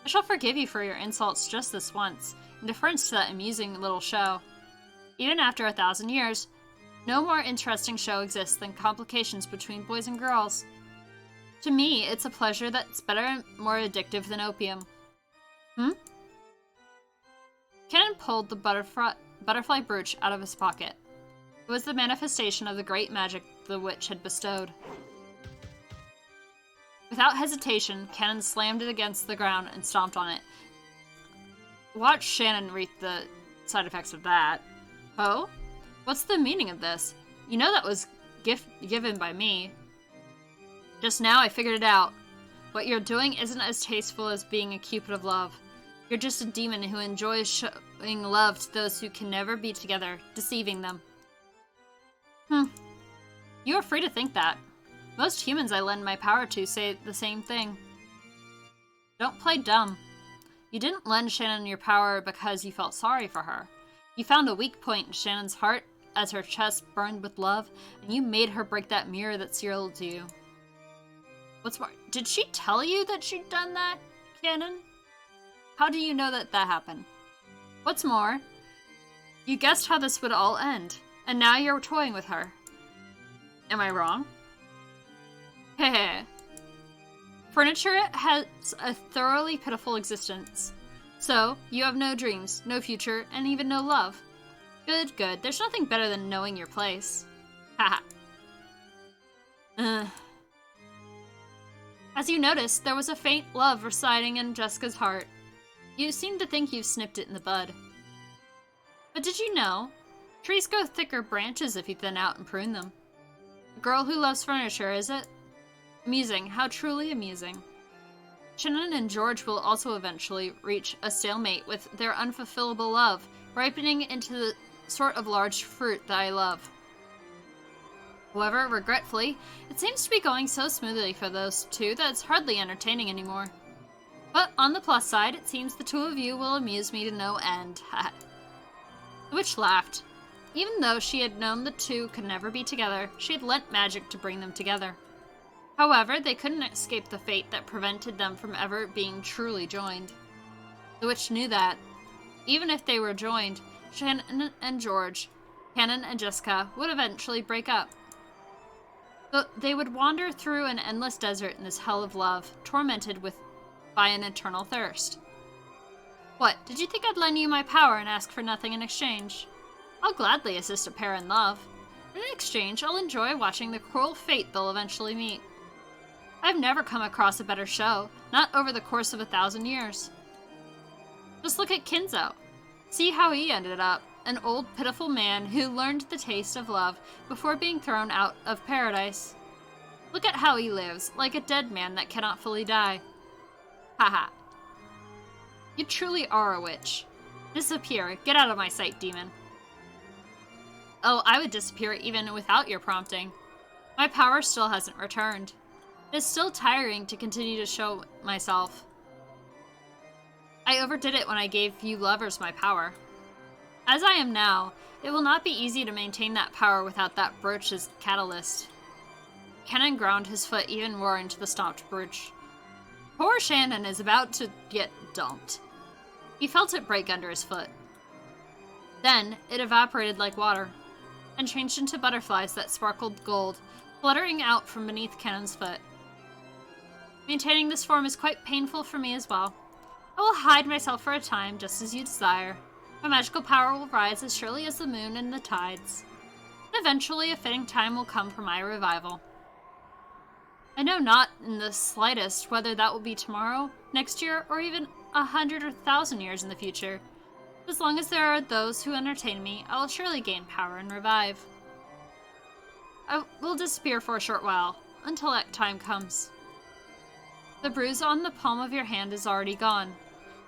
[SPEAKER 1] I shall forgive you for your insults just this once, in deference to that amusing little show. Even after 1,000 years, no more interesting show exists than complications between boys and girls. To me, it's a pleasure that's better and more addictive than opium. Kenan pulled the butterfly brooch out of his pocket. It was the manifestation of the great magic the witch had bestowed. Without hesitation, Kenan slammed it against the ground and stomped on it, watch Shannon reap the side effects of that. Oh? What's the meaning of this? You know that was given by me. Just now I figured it out. What you're doing isn't as tasteful as being a cupid of love. You're just a demon who enjoys showing love to those who can never be together, deceiving them. You are free to think that. Most humans I lend my power to say the same thing. Don't play dumb. You didn't lend Shannon your power because you felt sorry for her. You found a weak point in Shannon's heart as her chest burned with love, and you made her break that mirror that sealed you. What's more, did she tell you that she'd done that, Cannon? How do you know that happened? What's more, you guessed how this would all end, and now you're toying with her. Am I wrong? Heh. Furniture has a thoroughly pitiful existence. So, you have no dreams, no future, and even no love. Good, good. There's nothing better than knowing your place. Haha. As you noticed, there was a faint love residing in Jessica's heart. You seem to think you've snipped it in the bud. But did you know? Trees grow thicker branches if you thin out and prune them. A girl who loves furniture, is it? Amusing, how truly amusing. Shannon and George will also eventually reach a stalemate with their unfulfillable love, ripening into the sort of large fruit that I love. However, regretfully, it seems to be going so smoothly for those two that it's hardly entertaining anymore. But on the plus side, it seems the two of you will amuse me to no end. The witch laughed. Even though she had known the two could never be together, she had lent magic to bring them together. However, they couldn't escape the fate that prevented them from ever being truly joined. The witch knew that. Even if they were joined, Shannon and George, Cannon and Jessica would eventually break up. They would wander through an endless desert in this hell of love, tormented by an eternal thirst. What, did you think I'd lend you my power and ask for nothing in exchange? I'll gladly assist a pair in love. In exchange, I'll enjoy watching the cruel fate they'll eventually meet. I've never come across a better show, not over the course of 1,000 years. Just look at Kinzo. See how he ended up, an old, pitiful man who learned the taste of love before being thrown out of paradise. Look at how he lives, like a dead man that cannot fully die. Haha. You truly are a witch. Disappear. Get out of my sight, demon. Oh, I would disappear even without your prompting. My power still hasn't returned. It is still tiring to continue to show myself. I overdid it when I gave you lovers my power. As I am now, it will not be easy to maintain that power without that brooch as catalyst. Cannon ground his foot even more into the stomped brooch. Poor Shannon is about to get dumped. He felt it break under his foot. Then, it evaporated like water, and changed into butterflies that sparkled gold, fluttering out from beneath Cannon's foot. Maintaining this form is quite painful for me as well. I will hide myself for a time, just as you desire. My magical power will rise as surely as the moon and the tides. And eventually, a fitting time will come for my revival. I know not in the slightest whether that will be tomorrow, next year, or even 100 or 1,000 years in the future. As long as there are those who entertain me, I will surely gain power and revive. I will disappear for a short while, until that time comes. The bruise on the palm of your hand is already gone,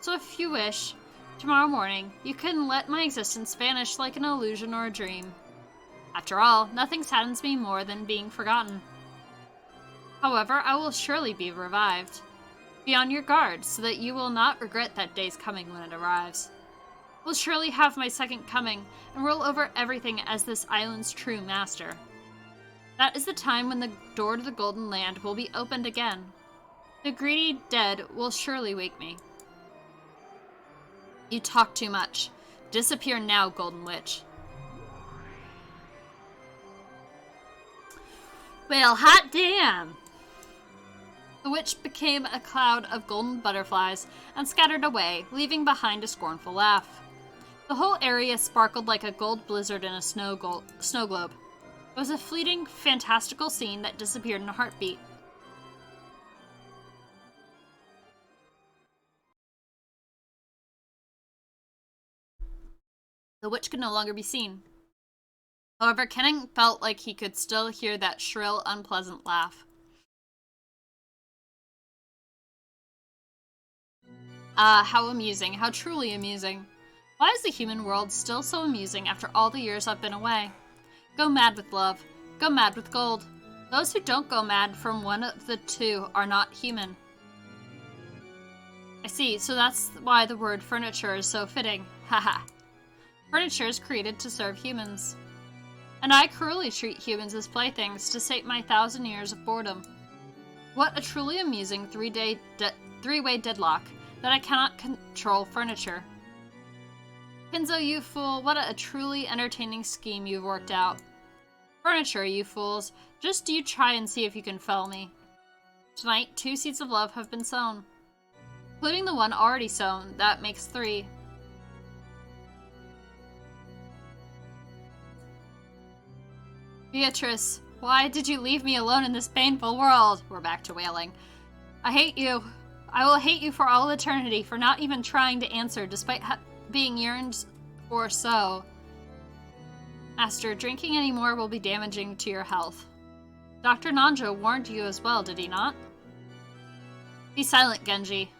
[SPEAKER 1] so if you wish, tomorrow morning, you can let my existence vanish like an illusion or a dream. After all, nothing saddens me more than being forgotten. However, I will surely be revived. Be on your guard, so that you will not regret that day's coming when it arrives. I will surely have my second coming, and rule over everything as this island's true master. That is the time when the door to the Golden Land will be opened again. The greedy dead will surely wake me. You talk too much. Disappear now, Golden Witch. Well, hot damn! The witch became a cloud of golden butterflies and scattered away, leaving behind a scornful laugh. The whole area sparkled like a gold blizzard in a snow globe. It was a fleeting, fantastical scene that disappeared in a heartbeat. The witch could no longer be seen. However, Kenning felt like he could still hear that shrill, unpleasant laugh. Ah, how amusing, how truly amusing. Why is the human world still so amusing after all the years I've been away? Go mad with love. Go mad with gold. Those who don't go mad from one of the two are not human. I see, so that's why the word furniture is so fitting. Haha. Furniture is created to serve humans. And I cruelly treat humans as playthings to sate my 1,000 years of boredom. What a truly amusing three-way deadlock that I cannot control furniture. Kenzo, you fool, what a truly entertaining scheme you've worked out. Furniture, you fools, just you try and see if you can fell me. Tonight, 2 seeds of love have been sown. Including the one already sown, that makes 3. Beatrice, why did you leave me alone in this painful world? We're back to wailing. I hate you. I will hate you for all eternity for not even trying to answer despite being yearned for so. Master, drinking any more will be damaging to your health. Dr. Nanjo warned you as well, did he not? Be silent, Genji.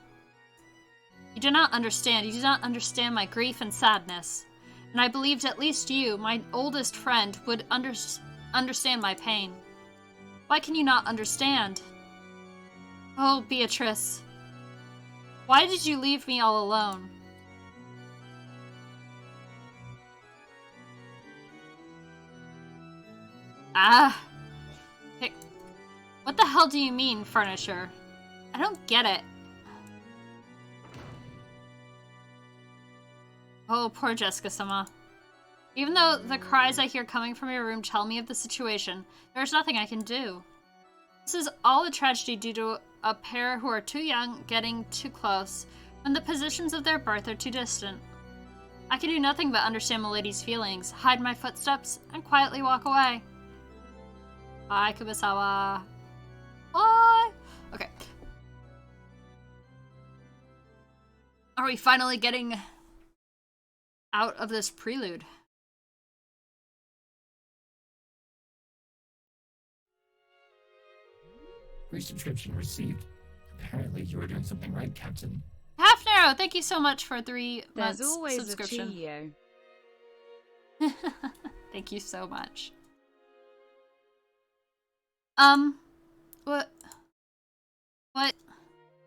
[SPEAKER 1] You do not understand. You do not understand my grief and sadness. And I believed at least you, my oldest friend, would understand my pain. Why can you not understand? Oh, Beatrice. Why did you leave me all alone? Ah. What the hell do you mean, furniture? I don't get it. Oh, poor Jessica-sama. Even though the cries I hear coming from your room tell me of the situation, there's nothing I can do. This is all a tragedy due to a pair who are too young getting too close when the positions of their birth are too distant. I can do nothing but understand Milady's feelings, hide my footsteps, and quietly walk away. Bye, Kumasawa. Bye! Okay. Are we finally getting out of this prelude?
[SPEAKER 2] Resubscription received. Apparently you were doing something right, Captain.
[SPEAKER 1] Half Narrow, thank you so much for 3 months
[SPEAKER 3] There's always
[SPEAKER 1] subscription.
[SPEAKER 3] A
[SPEAKER 1] Thank you so much. What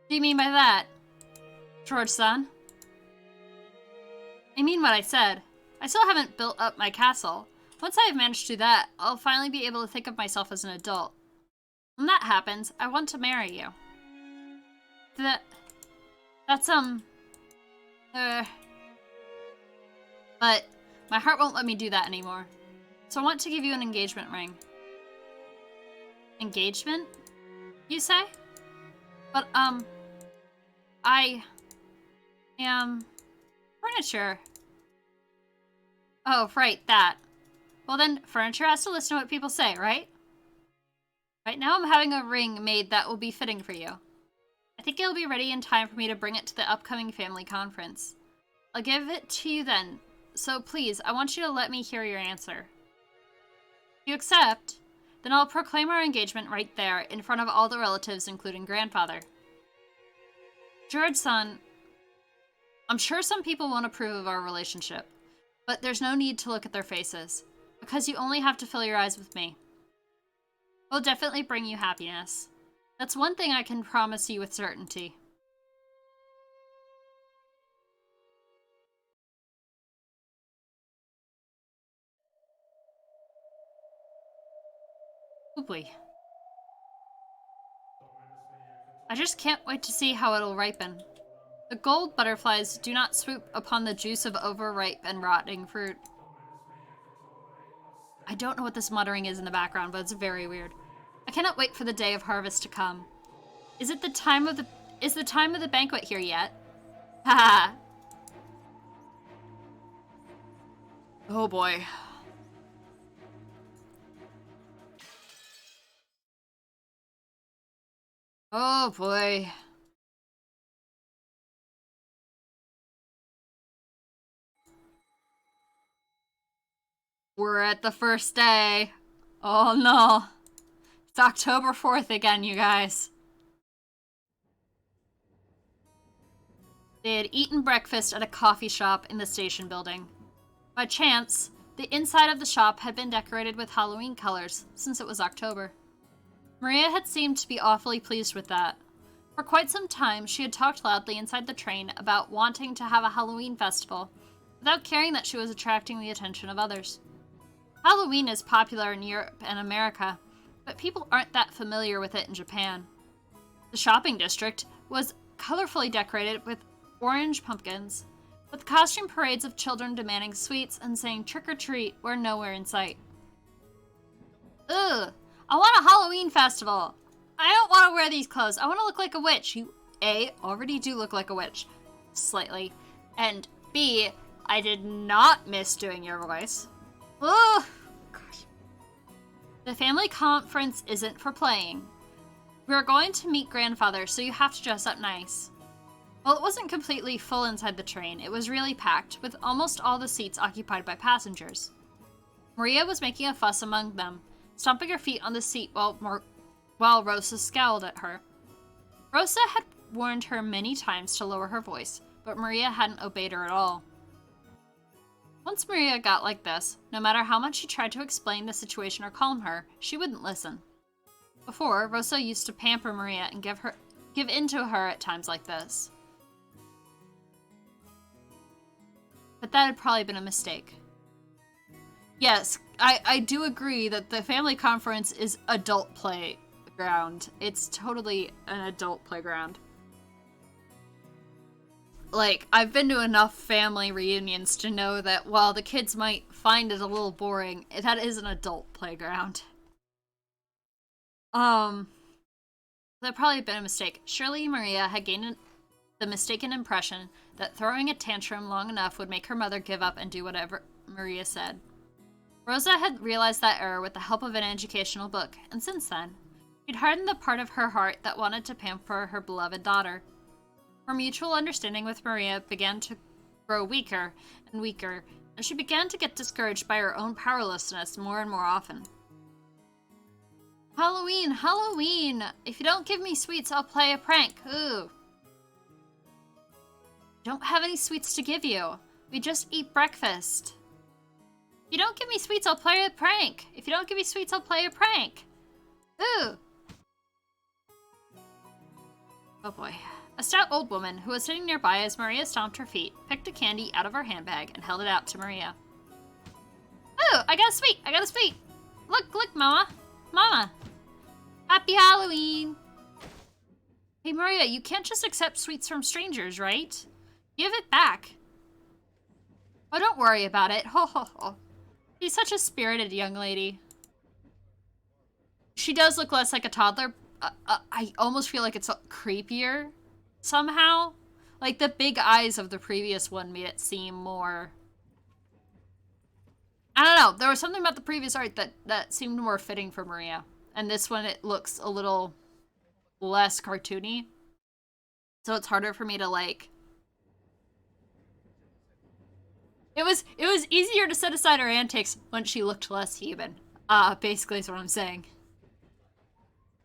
[SPEAKER 1] do you mean by that, George-san? I mean what I said. I still haven't built up my castle. Once I have managed to do that, I'll finally be able to think of myself as an adult. When that happens, I want to marry you. That's but my heart won't let me do that anymore. So I want to give you an engagement ring. Engagement? You say? But, I am furniture. Oh, right, that. Well then, furniture has to listen to what people say, right? Right now I'm having a ring made that will be fitting for you. I think it'll be ready in time for me to bring it to the upcoming family conference. I'll give it to you then, so please, I want you to let me hear your answer. If you accept, then I'll proclaim our engagement right there, in front of all the relatives, including grandfather. George-san, I'm sure some people won't approve of our relationship, but there's no need to look at their faces, because you only have to fill your eyes with me. It will definitely bring you happiness. That's one thing I can promise you with certainty. Oh boy. I just can't wait to see how it'll ripen. The gold butterflies do not swoop upon the juice of overripe and rotting fruit. I don't know what this muttering is in the background, but it's very weird. I cannot wait for the day of harvest to come. Is the time of the banquet here yet? Haha. Oh boy. Oh boy. We're at the first day. Oh no. It's October 4th again, you guys. They had eaten breakfast at a coffee shop in the station building. By chance, the inside of the shop had been decorated with Halloween colors, since it was October. Maria had seemed to be awfully pleased with that. For quite some time, she had talked loudly inside the train about wanting to have a Halloween festival, without caring that she was attracting the attention of others. Halloween is popular in Europe and America, but people aren't that familiar with it in Japan. The shopping district was colorfully decorated with orange pumpkins, but the costume parades of children demanding sweets and saying trick or treat were nowhere in sight. Ugh, I want a Halloween festival. I don't want to wear these clothes. I want to look like a witch. You, A, already do look like a witch. Slightly. And B, I did not miss doing your voice. Ugh, gosh. The family conference isn't for playing. We're going to meet grandfather, so you have to dress up nice. While it wasn't completely full inside the train, it was really packed, with almost all the seats occupied by passengers. Maria was making a fuss among them, stomping her feet on the seat while Rosa scowled at her. Rosa had warned her many times to lower her voice, but Maria hadn't obeyed her at all. Once Maria got like this, no matter how much she tried to explain the situation or calm her, she wouldn't listen. Before, Rosa used to pamper Maria and give in to her at times like this. But that had probably been a mistake. Yes, I do agree that the family conference is adult playground. It's totally an adult playground. Like, I've been to enough family reunions to know that while the kids might find it a little boring, that is an adult playground. That probably had been a mistake. Surely Maria had gained the mistaken impression that throwing a tantrum long enough would make her mother give up and do whatever Maria said. Rosa had realized that error with the help of an educational book, and since then, she'd hardened the part of her heart that wanted to pamper her beloved daughter. Her mutual understanding with Maria began to grow weaker and weaker, and she began to get discouraged by her own powerlessness more and more often. Halloween, Halloween! If you don't give me sweets, I'll play a prank. Ooh. Don't have any sweets to give you. We just eat breakfast. If you don't give me sweets, I'll play a prank. If you don't give me sweets, I'll play a prank. Ooh. Oh boy. A stout old woman who was sitting nearby as Maria stomped her feet, picked a candy out of her handbag and held it out to Maria. Ooh, I got a sweet! I got a sweet! Look, look, Mama! Mama! Happy Halloween! Hey, Maria, you can't just accept sweets from strangers, right? Give it back. Oh, don't worry about it. Ho, ho, ho. She's such a spirited young lady. She does look less like a toddler. I almost feel like it's creepier somehow. Like, the big eyes of the previous one made it seem more... I don't know. There was something about the previous art that seemed more fitting for Maria. And this one, it looks a little less cartoony. So it's harder for me to, like... It was easier to set aside her antics when she looked less human. Basically is what I'm saying.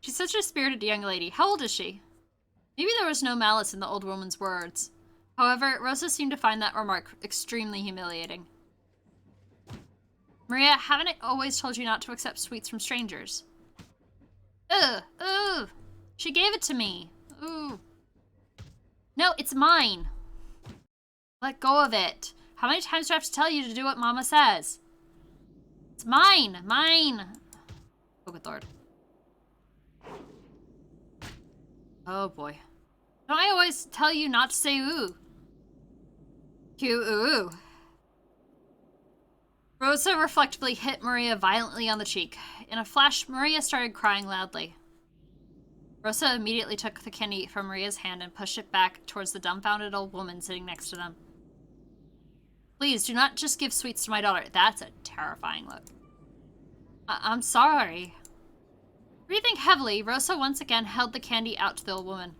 [SPEAKER 1] She's such a spirited young lady. How old is she? Maybe there was no malice in the old woman's words. However, Rosa seemed to find that remark extremely humiliating. Maria, haven't I always told you not to accept sweets from strangers? Ugh, ugh. She gave it to me. Ooh. No, it's mine. Let go of it. How many times do I have to tell you to do what Mama says? It's mine, mine. Oh, good Lord. Oh, boy. Don't I always tell you not to say ooh? Cue ooh. Rosa reflectively hit Maria violently on the cheek. In a flash, Maria started crying loudly. Rosa immediately took the candy from Maria's hand and pushed it back towards the dumbfounded old woman sitting next to them. Please, do not just give sweets to my daughter. That's a terrifying look. I'm sorry. Breathing heavily, Rosa once again held the candy out to the old woman.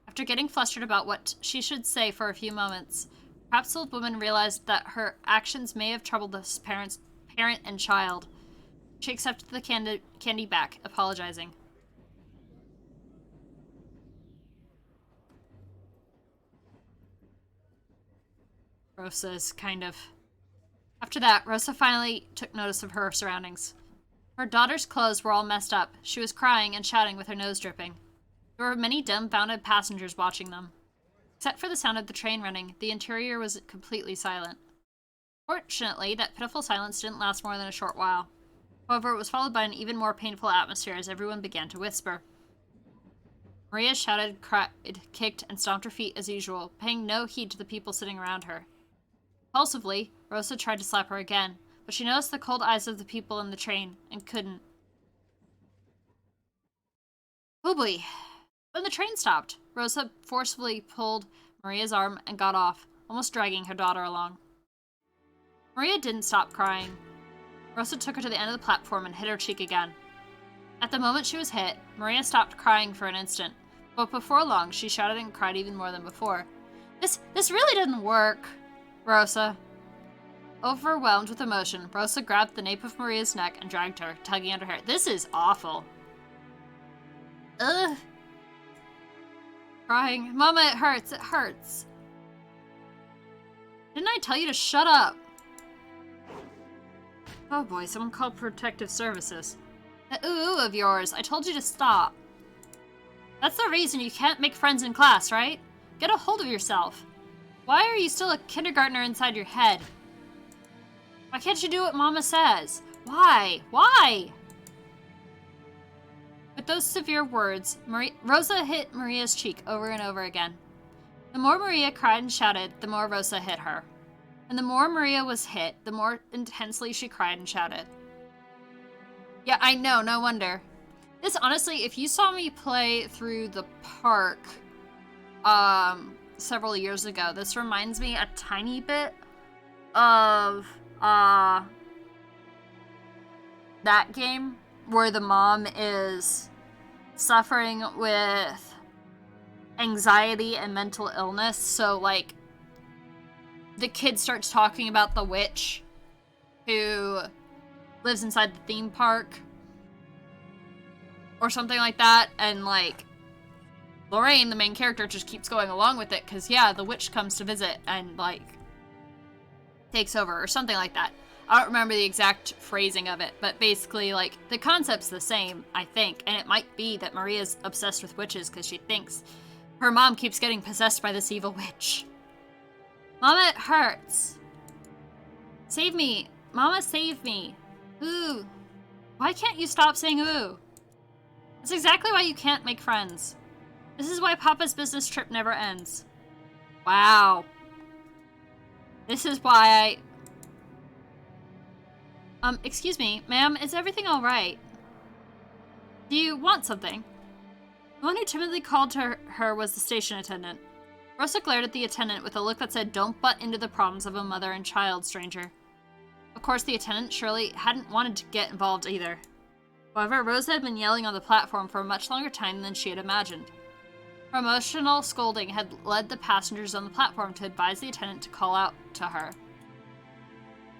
[SPEAKER 1] After getting flustered about what she should say for a few moments, perhaps the old woman realized that her actions may have troubled the parents' parent and child. She accepted the candy back, apologizing. Rosa's kind of... After that, Rosa finally took notice of her surroundings. Her daughter's clothes were all messed up. She was crying and shouting with her nose dripping. There were many dumbfounded passengers watching them. Except for the sound of the train running, the interior was completely silent. Fortunately, that pitiful silence didn't last more than a short while. However, it was followed by an even more painful atmosphere as everyone began to whisper. Maria shouted, cried, kicked, and stomped her feet as usual, paying no heed to the people sitting around her. Impulsively, Rosa tried to slap her again, but she noticed the cold eyes of the people in the train, and couldn't. Oh boy. When the train stopped, Rosa forcefully pulled Maria's arm and got off, almost dragging her daughter along. Maria didn't stop crying. Rosa took her to the end of the platform and hit her cheek again. At the moment she was hit, Maria stopped crying for an instant, but before long she shouted and cried even more than before. This really didn't work, Rosa. Overwhelmed with emotion, Rosa grabbed the nape of Maria's neck and dragged her, tugging at her hair. This is awful. Ugh. Crying. Mama, it hurts. It hurts. Didn't I tell you to shut up? Oh boy, someone called Protective Services. That ooh of yours. I told you to stop. That's the reason you can't make friends in class, right? Get a hold of yourself. Why are you still a kindergartner inside your head? Why can't you do what Mama says? Why? Why? With those severe words, Rosa hit Maria's cheek over and over again. The more Maria cried and shouted, the more Rosa hit her. And the more Maria was hit, the more intensely she cried and shouted. Yeah, I know, no wonder. This, honestly, if you saw me play through the park several years ago, this reminds me a tiny bit of that game where the mom is suffering with anxiety and mental illness. So, like, the kid starts talking about the witch who lives inside the theme park or something like that, and, like, Lorraine, the main character, just keeps going along with it because, yeah, the witch comes to visit and, like, takes over or something like that. I don't remember the exact phrasing of it, but basically, like, the concept's the same, I think, and it might be that Maria's obsessed with witches because she thinks her mom keeps getting possessed by this evil witch. Mama, it hurts. Save me. Mama, save me. Ooh. Why can't you stop saying ooh? That's exactly why you can't make friends. This is why Papa's business trip never ends. Wow. This is why excuse me, ma'am, is everything alright? Do you want something? The one who timidly called to her was the station attendant. Rosa glared at the attendant with a look that said, "Don't butt into the problems of a mother and child, stranger." Of course, the attendant surely hadn't wanted to get involved either. However, Rosa had been yelling on the platform for a much longer time than she had imagined. Her emotional scolding had led the passengers on the platform to advise the attendant to call out to her.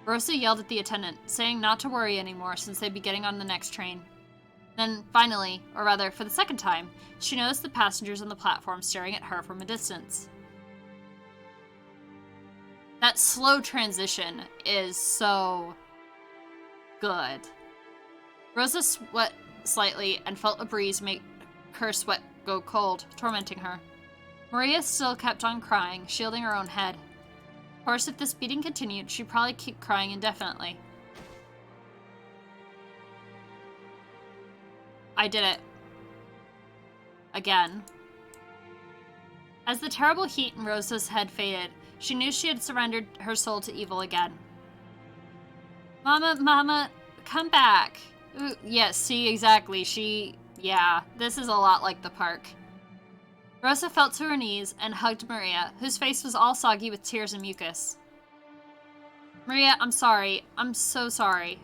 [SPEAKER 1] Rosa yelled at the attendant, saying not to worry anymore since they'd be getting on the next train. Then, finally, or rather, for the second time, she noticed the passengers on the platform staring at her from a distance. That slow transition is so good. Rosa sweat slightly and felt a breeze make her sweat go cold, tormenting her. Maria still kept on crying, shielding her own head. Of course, if this beating continued, she'd probably keep crying indefinitely. I did it. Again. As the terrible heat in Rosa's head faded, she knew she had surrendered her soul to evil again. Mama, come back. Ooh, yes, see, exactly. Yeah, this is a lot like the park. Rosa fell to her knees and hugged Maria, whose face was all soggy with tears and mucus. Maria, I'm sorry. I'm so sorry.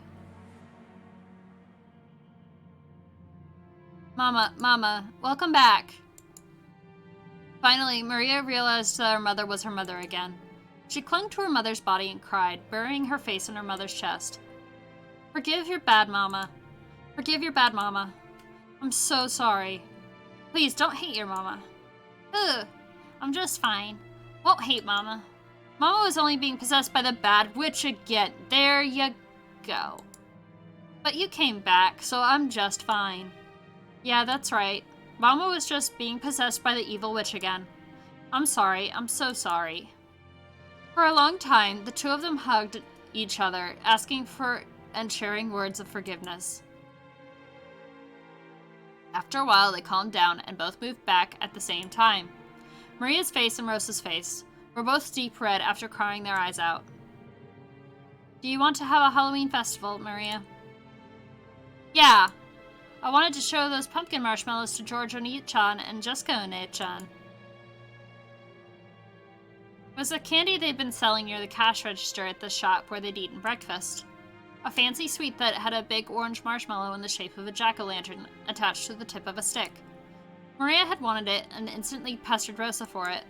[SPEAKER 1] Mama, welcome back. Finally, Maria realized that her mother was her mother again. She clung to her mother's body and cried, burying her face in her mother's chest. Forgive your bad mama. Forgive your bad mama. I'm so sorry. Please, don't hate your mama. Ugh, I'm just fine. Won't hate mama. Mama was only being possessed by the bad witch again. There you go. But you came back, so I'm just fine. Yeah, that's right. Mama was just being possessed by the evil witch again. I'm sorry. I'm so sorry. For a long time, the two of them hugged each other, asking for and sharing words of forgiveness. After a while, they calmed down and both moved back at the same time. Maria's face and Rosa's face were both deep red after crying their eyes out. Do you want to have a Halloween festival, Maria? Yeah. I wanted to show those pumpkin marshmallows to George Oni-chan and Jessica Oni-chan. It was a candy they'd been selling near the cash register at the shop where they'd eaten breakfast. A fancy sweet that had a big orange marshmallow in the shape of a jack-o'-lantern attached to the tip of a stick. Maria had wanted it and instantly pestered Rosa for it.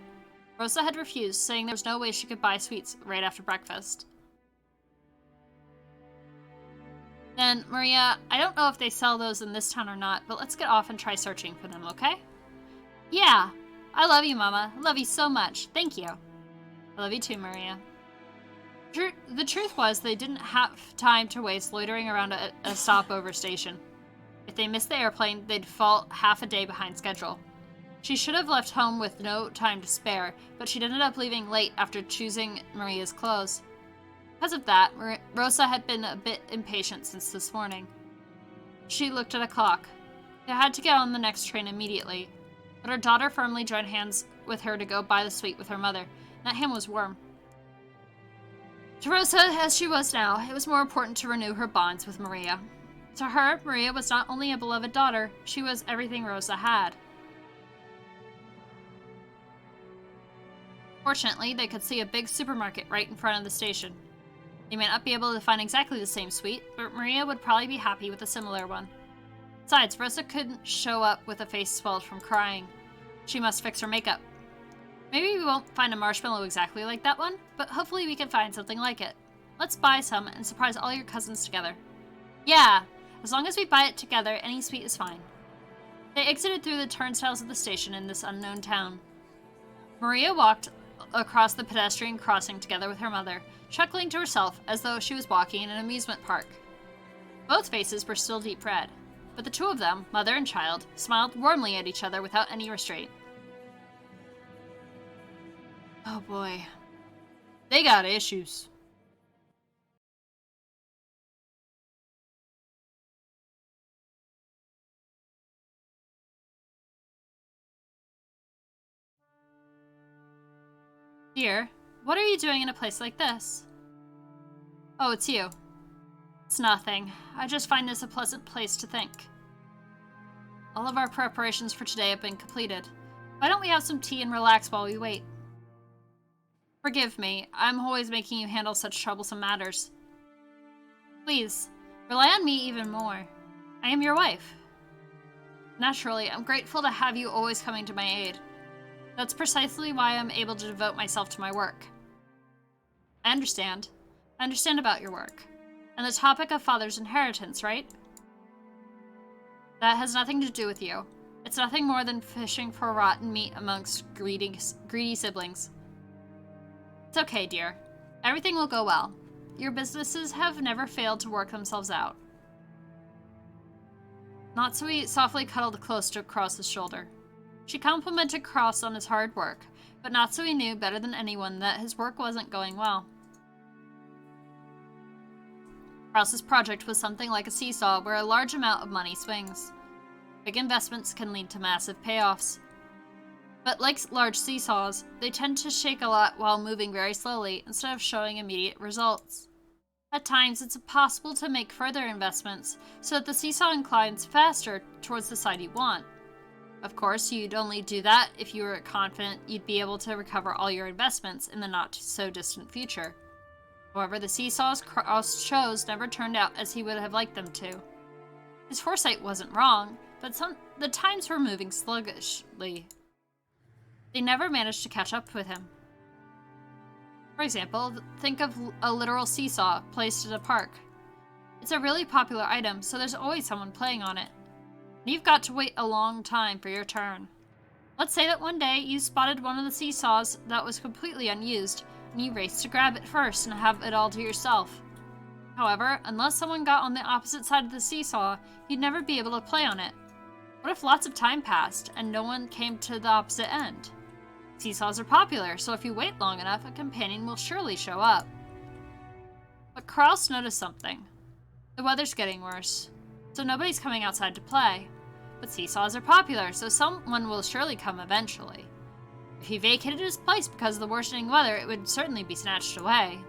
[SPEAKER 1] Rosa had refused, saying there was no way she could buy sweets right after breakfast. Then, Maria, I don't know if they sell those in this town or not, but let's get off and try searching for them, okay? Yeah. I love you, Mama. I love you so much. Thank you. I love you too, Maria. The truth was they didn't have time to waste loitering around a stopover station. If they missed the airplane, they'd fall half a day behind schedule. She should have left home with no time to spare, but she'd ended up leaving late after choosing Maria's clothes. Because of that, Rosa had been a bit impatient since this morning. She looked at a clock. They had to get on the next train immediately, but her daughter firmly joined hands with her to go buy the sweet with her mother. That hand was warm. To Rosa, as she was now, it was more important to renew her bonds with Maria. To her, Maria was not only a beloved daughter, she was everything Rosa had. Fortunately, they could see a big supermarket right in front of the station. They may not be able to find exactly the same sweet, but Maria would probably be happy with a similar one. Besides, Rosa couldn't show up with a face swelled from crying. She must fix her makeup. Maybe we won't find a marshmallow exactly like that one, but hopefully we can find something like it. Let's buy some and surprise all your cousins together. Yeah, as long as we buy it together, any sweet is fine. They exited through the turnstiles of the station in this unknown town. Maria walked across the pedestrian crossing together with her mother, chuckling to herself as though she was walking in an amusement park. Both faces were still deep red, but the two of them, mother and child, smiled warmly at each other without any restraint. Oh boy. They got issues. Dear, what are you doing in a place like this? Oh, it's you. It's nothing. I just find this a pleasant place to think. All of our preparations for today have been completed. Why don't we have some tea and relax while we wait? Forgive me, I'm always making you handle such troublesome matters. Please, rely on me even more. I am your wife. Naturally, I'm grateful to have you always coming to my aid. That's precisely why I'm able to devote myself to my work. I understand. I understand about your work. And the topic of father's inheritance, right? That has nothing to do with you. It's nothing more than fishing for rotten meat amongst greedy siblings. It's okay, dear. Everything will go well. Your businesses have never failed to work themselves out. Natsui softly cuddled close to Cross's shoulder. She complimented Cross on his hard work, but Natsui knew better than anyone that his work wasn't going well. Cross's project was something like a seesaw where a large amount of money swings. Big investments can lead to massive payoffs. But like large seesaws, they tend to shake a lot while moving very slowly instead of showing immediate results. At times, it's possible to make further investments so that the seesaw inclines faster towards the side you want. Of course, you'd only do that if you were confident you'd be able to recover all your investments in the not-so-distant future. However, the seesaws Cross chose never turned out as he would have liked them to. His foresight wasn't wrong, but the times were moving sluggishly. They never managed to catch up with him. For example, think of a literal seesaw placed at a park. It's a really popular item, so there's always someone playing on it. And you've got to wait a long time for your turn. Let's say that one day you spotted one of the seesaws that was completely unused, and you raced to grab it first and have it all to yourself. However, unless someone got on the opposite side of the seesaw, you'd never be able to play on it. What if lots of time passed, and no one came to the opposite end? Seesaws are popular, so if you wait long enough, a companion will surely show up. But Kraus noticed something. The weather's getting worse, so nobody's coming outside to play. But seesaws are popular, so someone will surely come eventually. If he vacated his place because of the worsening weather, it would certainly be snatched away.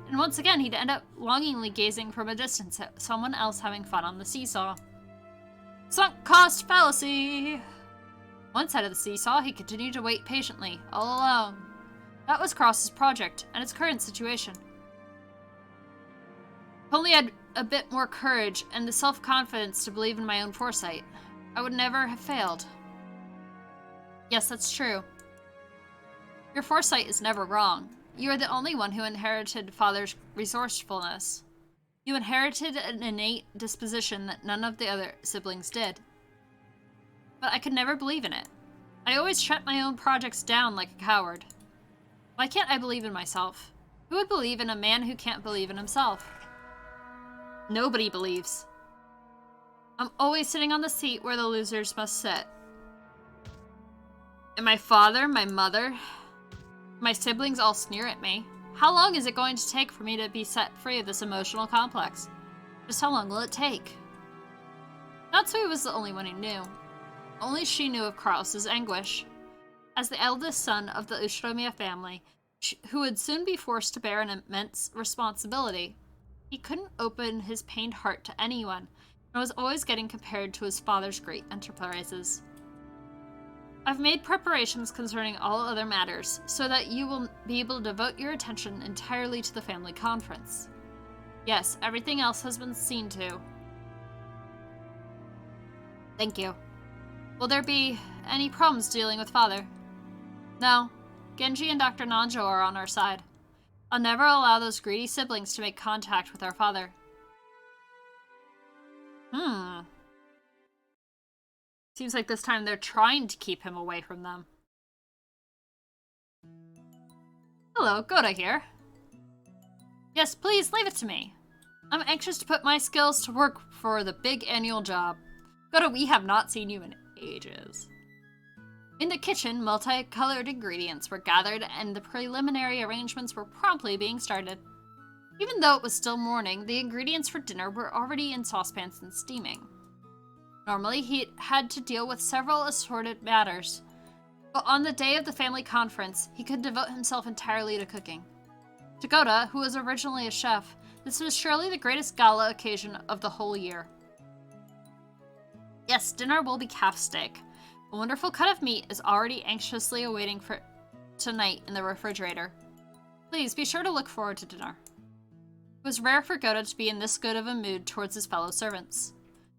[SPEAKER 1] And once again, he'd end up longingly gazing from a distance at someone else having fun on the seesaw. Sunk cost fallacy! One side of the seesaw, he continued to wait patiently, all alone. That was Cross's project, and its current situation. If only I had a bit more courage and the self-confidence to believe in my own foresight, I would never have failed. Yes, that's true. Your foresight is never wrong. You are the only one who inherited Father's resourcefulness. You inherited an innate disposition that none of the other siblings did. But I could never believe in it. I always shut my own projects down like a coward. Why can't I believe in myself? Who would believe in a man who can't believe in himself? Nobody believes. I'm always sitting on the seat where the losers must sit. And my father, my mother, my siblings all sneer at me. How long is it going to take for me to be set free of this emotional complex? Just how long will it take? Natsui was the only one who knew. Only she knew of Kraus's anguish. As the eldest son of the Ushiromiya family, who would soon be forced to bear an immense responsibility, he couldn't open his pained heart to anyone, and was always getting compared to his father's great enterprises. I've made preparations concerning all other matters, so that you will be able to devote your attention entirely to the family conference. Yes, everything else has been seen to. Thank you. Will there be any problems dealing with Father? No. Genji and Dr. Nanjo are on our side. I'll never allow those greedy siblings to make contact with our father. Seems like this time they're trying to keep him away from them. Hello, Goda here. Yes, please, leave it to me. I'm anxious to put my skills to work for the big annual job. Goda, we have not seen you in ages. In the kitchen, multicolored ingredients were gathered and the preliminary arrangements were promptly being started. Even though it was still morning, the ingredients for dinner were already in saucepans and steaming. Normally, he had to deal with several assorted matters, but on the day of the family conference, he could devote himself entirely to cooking. To Goda, who was originally a chef, this was surely the greatest gala occasion of the whole year. Yes, dinner will be calf steak. A wonderful cut of meat is already anxiously awaiting for tonight in the refrigerator. Please be sure to look forward to dinner. It was rare for Goda to be in this good of a mood towards his fellow servants.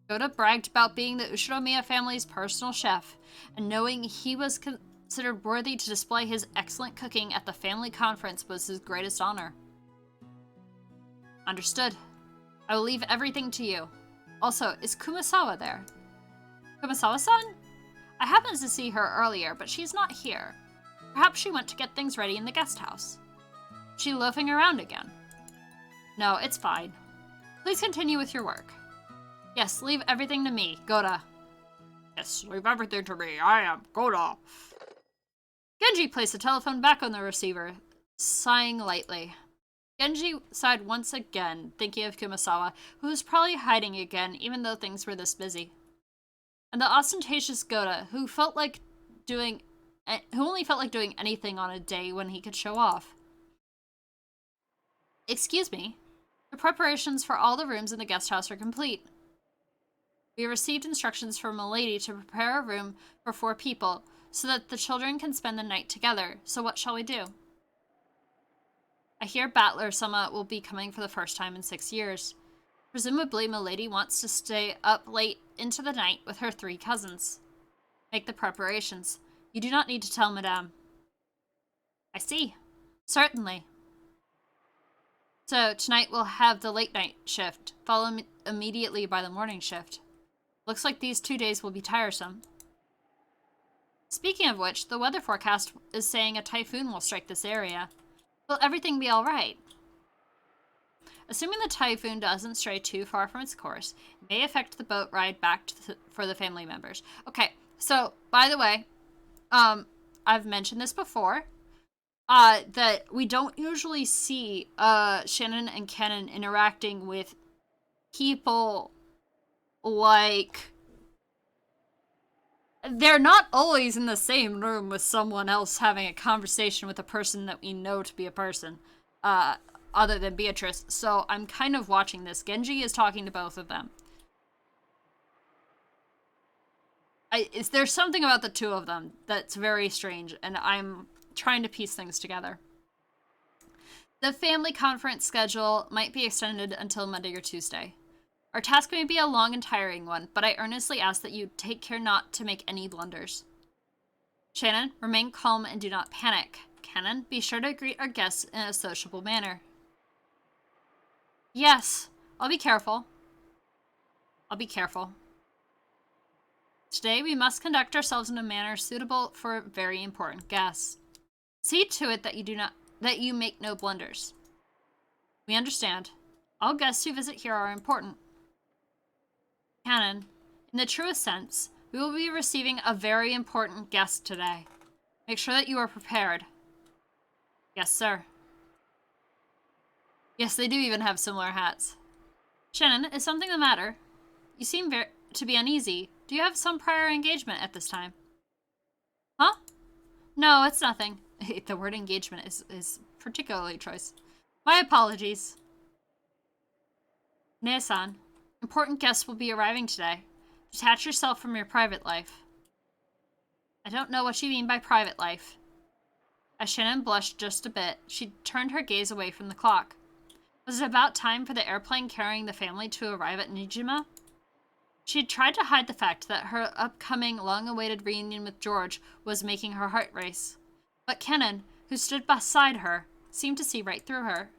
[SPEAKER 1] Goda bragged about being the Ushiromiya family's personal chef, and knowing he was considered worthy to display his excellent cooking at the family conference was his greatest honor. Understood. I will leave everything to you. Also, is Kumasawa there? Kumasawa-san? I happened to see her earlier, but she's not here. Perhaps she went to get things ready in the guest house. Is she loafing around again? No, it's fine. Please continue with your work. Yes, leave everything to me, Goda. Yes, leave everything to me. I am Goda. Genji placed the telephone back on the receiver, sighing lightly. Genji sighed once again, thinking of Kumasawa, who was probably hiding again, even though things were this busy. And the ostentatious Goda, who only felt like doing anything on a day when he could show off. Excuse me. The preparations for all the rooms in the guest house are complete. We received instructions from a lady to prepare a room for 4 people, so that the children can spend the night together. So what shall we do? I hear Battler-sama will be coming for the first time in 6 years. Presumably, Milady wants to stay up late into the night with her 3 cousins. Make the preparations. You do not need to tell Madame. I see. Certainly. So tonight we'll have the late night shift, followed immediately by the morning shift. Looks like these 2 days will be tiresome. Speaking of which, the weather forecast is saying a typhoon will strike this area. Will everything be alright? Assuming the typhoon doesn't stray too far from its course, it may affect the boat ride back for the family members. Okay, so, by the way, I've mentioned this before, that we don't usually see, Shannon and Kenan interacting with people like... They're not always in the same room with someone else having a conversation with a person that we know to be a person, other than Beatrice. So I'm kind of watching this. Genji is talking to both of them. There's something about the two of them that's very strange, and I'm trying to piece things together. The family conference schedule might be extended until Monday or Tuesday. Our task may be a long and tiring one, but I earnestly ask that you take care not to make any blunders. Shannon, remain calm and do not panic. Kenan, be sure to greet our guests in a sociable manner. Yes, I'll be careful. Today we must conduct ourselves in a manner suitable for very important guests. See to it that you make no blunders. We understand. All guests who visit here are important. Canon, in the truest sense, we will be receiving a very important guest today. Make sure that you are prepared. Yes, sir. Yes, they do even have similar hats. Shannon, is something the matter? You seem to be uneasy. Do you have some prior engagement at this time? Huh? No, it's nothing. The word engagement is particularly choice. My apologies. Nae-san, important guests will be arriving today. Detach yourself from your private life. I don't know what you mean by private life. As Shannon blushed just a bit, she turned her gaze away from the clock. Was it about time for the airplane carrying the family to arrive at Nijima? She had tried to hide the fact that her upcoming long-awaited reunion with George was making her heart race. But Kenan, who stood beside her, seemed to see right through her.